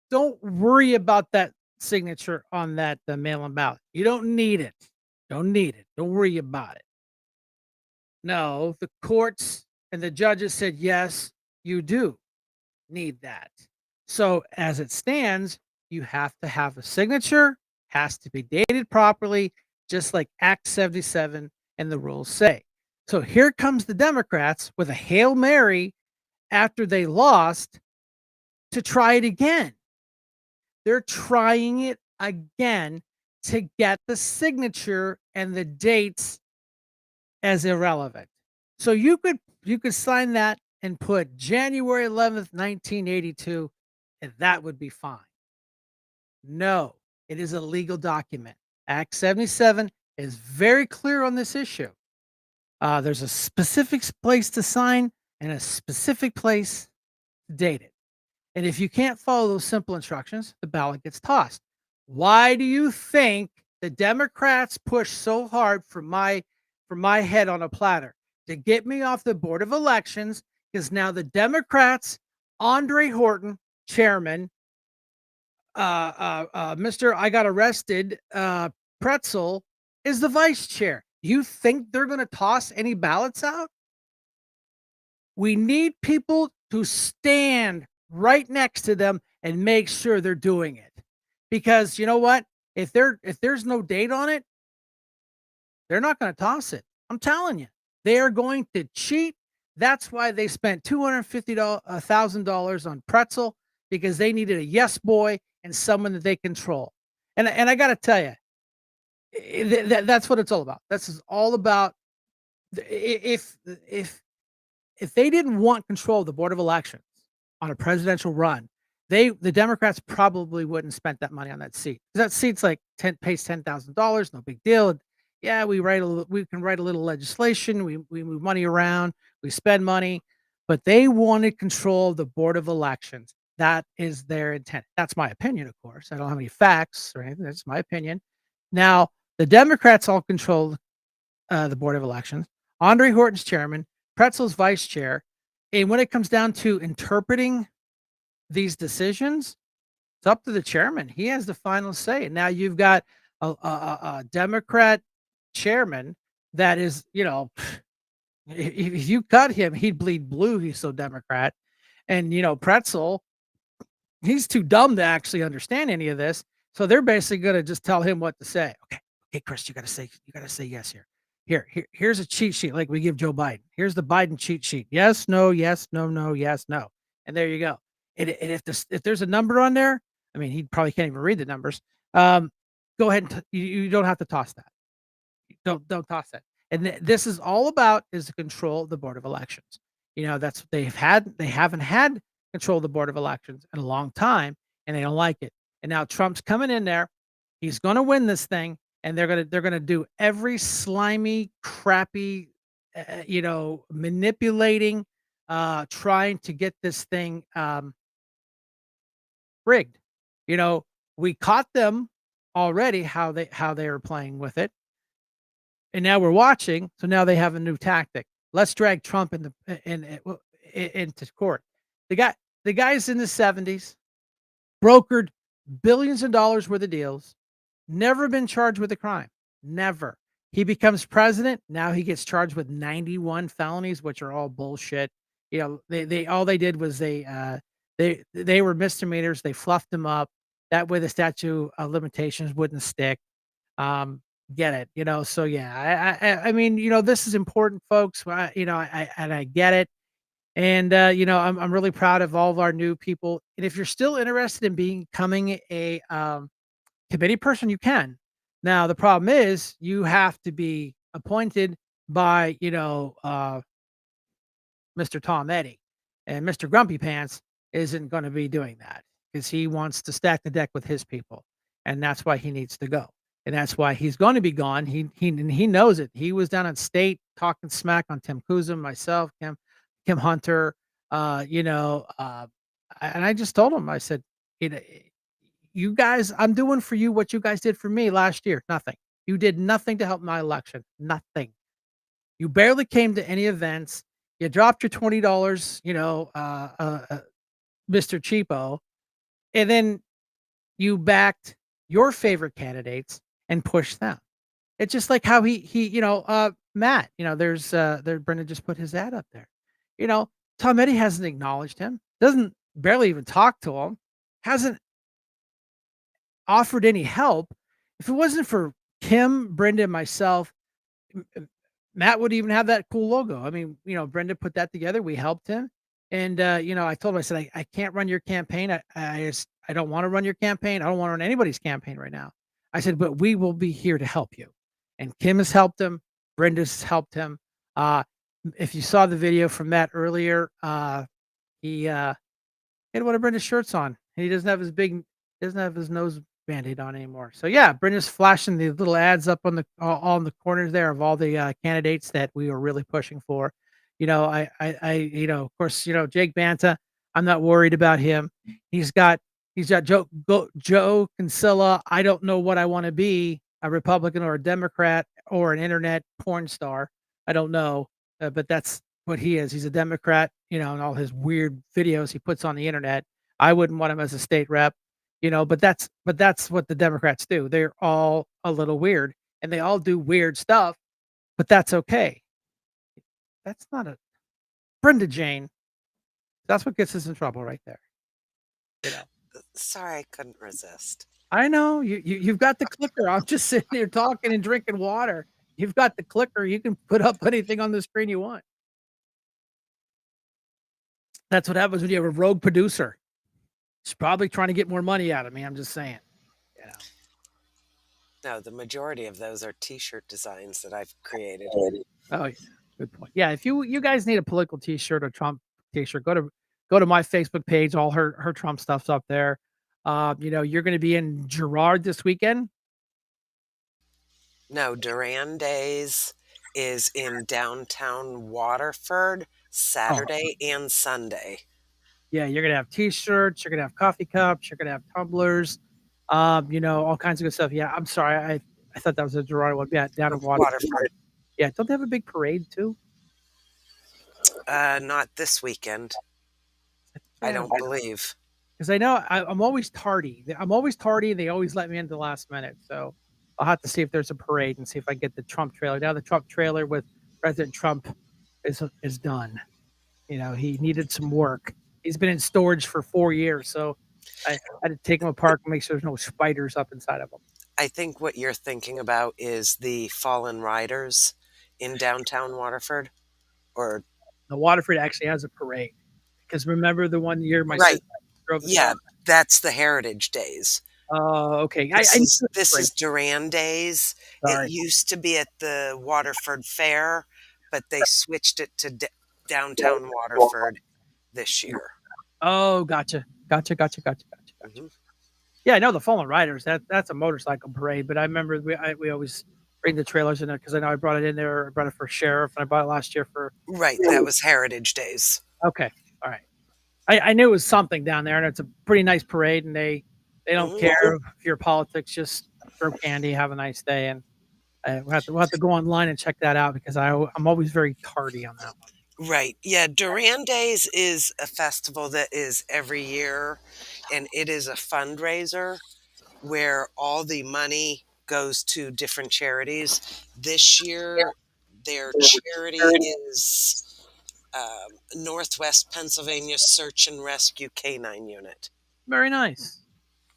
[SPEAKER 2] Don't worry about that signature on that mail-in ballot. You don't need it. Don't need it. Don't worry about it. No, the courts and the judges said, yes, you do need that. So as it stands, you have to have a signature, has to be dated properly, just like Act 77 and the rules say. So here comes the Democrats with a Hail Mary after they lost. to try it again. They're trying it again to get the signature and the dates as irrelevant. So you could sign that and put January 11th, 1982, and that would be fine. No, it is a legal document. Act 77 is very clear on this issue. There's a specific place to sign and a specific place to date it. And if you can't follow those simple instructions, the ballot gets tossed. Why do you think the Democrats push so hard for my head on a platter to get me off the Board of Elections? Because now the Democrats, Andre Horton, chairman, Mr. I got arrested, Pretzel is the vice chair. You think they're going to toss any ballots out? We need people to stand right next to them and make sure they're doing it. Because you know what? If there's no date on it, they're not going to toss it. I'm telling you. They are going to cheat. That's why they spent $250,000 on Pretzel, because they needed a yes boy and someone that they control. And I got to tell you, that's what it's all about. This is all about if they didn't want control of the Board of Elections on a presidential run, the Democrats probably wouldn't spent that money on that seat. That seat's like pays $10,000, no big deal. Yeah, we can write a little legislation, we move money around, we spend money, but they wanted control of the Board of Elections. That is their intent. That's my opinion, of course. I don't have any facts or anything. That's my opinion. Now, the Democrats all control the Board of Elections. Andre Horton's chairman, Pretzel's vice chair. And when it comes down to interpreting these decisions, it's up to the chairman. He has the final say. Now you've got a Democrat chairman that is, if you cut him, he'd bleed blue. He's so Democrat. And, Pretzel, he's too dumb to actually understand any of this. So they're basically going to just tell him what to say. Okay, Chris, you got to say yes here. Here's a cheat sheet like we give Joe Biden. Here's the Biden cheat sheet. Yes, no, yes, no, no, yes, no. And there you go. And if there's a number on there, I mean, he probably can't even read the numbers. Go ahead and you don't have to toss that. Don't toss that. And this is all about is the control of the Board of Elections. That's what they've had. They haven't had control of the Board of Elections in a long time, and they don't like it. And now Trump's coming in there. He's going to win this thing, and they're gonna do every slimy, crappy, manipulating, trying to get this thing rigged. We caught them already how they were playing with it, and now we're watching. So now they have a new tactic. Let's drag Trump into court. The guy's in the 70s, brokered billions of dollars worth of deals, never been charged with a crime. Never. He becomes president. Now he gets charged with 91 felonies, which are all bullshit. They all they did was they were misdemeanors. They fluffed them up. That way the statute of limitations wouldn't stick. Get it? So yeah, I mean, this is important, folks. I get it. And I'm really proud of all of our new people. And if you're still interested in becoming a committee person, you can. Now the problem is you have to be appointed by Mr. Tom Eddy, and Mr. Grumpy Pants isn't going to be doing that because he wants to stack the deck with his people, and that's why he needs to go, and that's why he's going to be gone. He knows it. He was down at state talking smack on Tim Kuzum, myself, Kim Hunter, and I just told him, I said, you guys, I'm doing for you what you guys did for me last year. Nothing. You did nothing to help my election. Nothing. You barely came to any events. You dropped your $20, Mr. Cheapo, and then you backed your favorite candidates and pushed them. It's just like how Matt, Brendan just put his ad up there. Tom Eddy hasn't acknowledged him, doesn't barely even talk to him, hasn't offered any help. If it wasn't for Kim, Brenda, and myself, Matt would even have that cool logo. I mean, Brenda put that together. We helped him. And I told him, I said, I can't run your campaign. I don't want to run your campaign. I don't want to run anybody's campaign right now. I said, but we will be here to help you. And Kim has helped him. Brenda's helped him. Uh, if you saw the video from Matt earlier, he had one of Brenda's shirts on. He doesn't have his nose band-aid on anymore. So yeah, Brenda's flashing the little ads up on the all in the corners there of all the candidates that we were really pushing for. Of course, Jake Banta. I'm not worried about him. He's got Joe Kinsella. I don't know what I want to be, a Republican or a Democrat or an internet porn star. I don't know, but that's what he is. He's a Democrat, and all his weird videos he puts on the internet. I wouldn't want him as a state rep, but that's what the Democrats do. They're all a little weird and they all do weird stuff, but that's okay. That's not a Brenda Jane. That's what gets us in trouble right there.
[SPEAKER 7] Sorry, I couldn't resist.
[SPEAKER 2] I know you've got the clicker. I'm just sitting here talking and drinking water. You've got the clicker. You can put up anything on the screen you want. That's what happens when you have a rogue producer. She's probably trying to get more money out of me. I'm just saying.
[SPEAKER 7] No, the majority of those are T-shirt designs that I've created.
[SPEAKER 2] Oh, yeah. Good point. Yeah, if you guys need a political T-shirt or Trump T-shirt, go to my Facebook page. All her Trump stuff's up there. You're going to be in Girard this weekend.
[SPEAKER 7] No, Duran Days is in downtown Waterford, Saturday and Sunday.
[SPEAKER 2] Yeah, you're gonna have T-shirts. You're gonna have coffee cups. You're gonna have tumblers. All kinds of good stuff. Yeah, I'm sorry. I thought that was a Girard one. Yeah, down in Waterford. Yeah, don't they have a big parade too?
[SPEAKER 7] Not this weekend. I don't believe.
[SPEAKER 2] Because I know I'm always tardy. I'm always tardy, and they always let me in the last minute. So I'll have to see if there's a parade and see if I get the Trump trailer. Now the Trump trailer with President Trump is done. He needed some work. He's been in storage for 4 years, so I had to take him apart and make sure there's no spiders up inside of him.
[SPEAKER 7] I think what you're thinking about is the Fallen Riders in downtown Waterford, or
[SPEAKER 2] the Waterford actually has a parade. Because remember the one year my sister drove the
[SPEAKER 7] yeah, that's the Heritage Days.
[SPEAKER 2] Oh, okay.
[SPEAKER 7] This is Duran Days.
[SPEAKER 2] Sorry.
[SPEAKER 7] It used to be at the Waterford Fair, but they switched it to downtown Waterford this year.
[SPEAKER 2] Oh, gotcha.
[SPEAKER 7] Mm-hmm.
[SPEAKER 2] Yeah, I know the Fallen Riders. That's a motorcycle parade, but I remember we always bring the trailers in there because I know I brought it in there. I brought it for sheriff, and I bought it last year for.
[SPEAKER 7] Right, that was Heritage Days.
[SPEAKER 2] Okay, all right. I knew it was something down there, and it's a pretty nice parade, and they don't care if your politics. Just throw candy, have a nice day, and we'll have to go online and check that out because I'm always very tardy on that one.
[SPEAKER 7] Right. Yeah, Duran Days is a festival that is every year, and it is a fundraiser where all the money goes to different charities. This year, their charity is Northwest Pennsylvania Search and Rescue Canine Unit.
[SPEAKER 2] Very nice.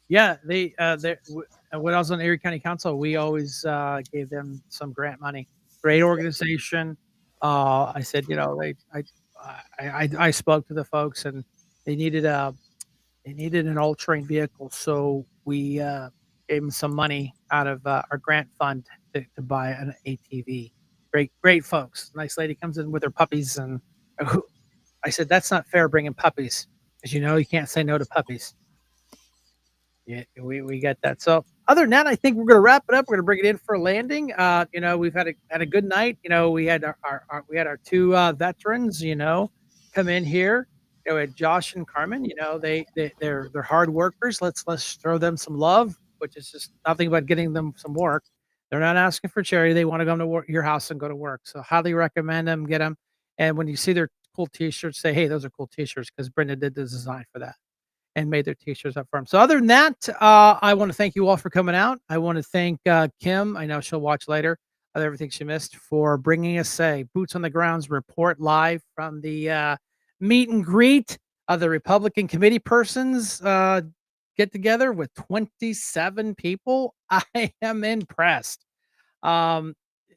[SPEAKER 2] Yeah, when I was on Erie County Council, we always gave them some grant money. Great organization. I said, I spoke to the folks, and they needed an all-terrain vehicle, so we gave them some money out of our grant fund to buy an ATV. Great folks. Nice lady comes in with her puppies, and I said, that's not fair bringing puppies, because you can't say no to puppies. Yeah, we get that. So other than that, I think we're going to wrap it up. We're going to bring it in for a landing. We've had a good night. We had our two veterans, come in here. We had Josh and Carmen. They're hard workers. Let's throw them some love, which is just nothing but getting them some work. They're not asking for charity. They want to come to your house and go to work. So highly recommend them. Get them. And when you see their cool T-shirts, say, "Hey, those are cool T-shirts," because Brenda did the design for that and made their T-shirts up for them. So other than that, I want to thank you all for coming out. I want to thank Kim. I know she'll watch later of everything she missed, for bringing us a boots on the grounds report live from the meet and greet of the Republican committee persons get together with 27 people. I am impressed that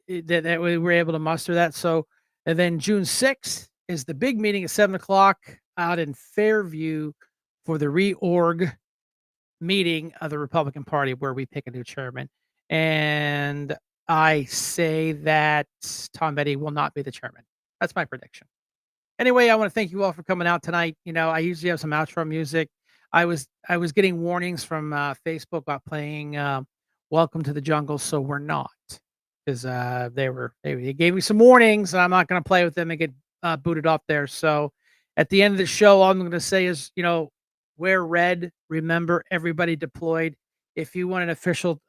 [SPEAKER 2] we were able to muster that. So, and then June 6th is the big meeting at 7 o'clock out in Fairview for the reorg meeting of the Republican Party where we pick a new chairman. And I say that Tom Betty will not be the chairman. That's my prediction. Anyway, I want to thank you all for coming out tonight. I usually have some outro music. I was getting warnings from Facebook about playing "Welcome to the Jungle," so we're not, because they gave me some warnings, and I'm not going to play with them and get booted off there. So at the end of the show, all I'm going to say is, wear red. Remember, everybody deployed. If you want an official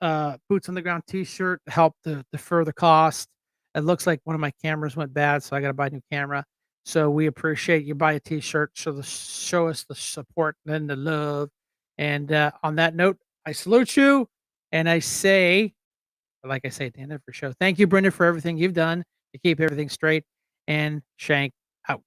[SPEAKER 2] boots on the ground T-shirt, help to defer the cost. It looks like one of my cameras went bad, so I got to buy a new camera. So we appreciate you buy a T-shirt, show us the support and the love. And on that note, I salute you, and I say, like I say at the end of the show, thank you, Brenda, for everything you've done to keep everything straight. And Shank out.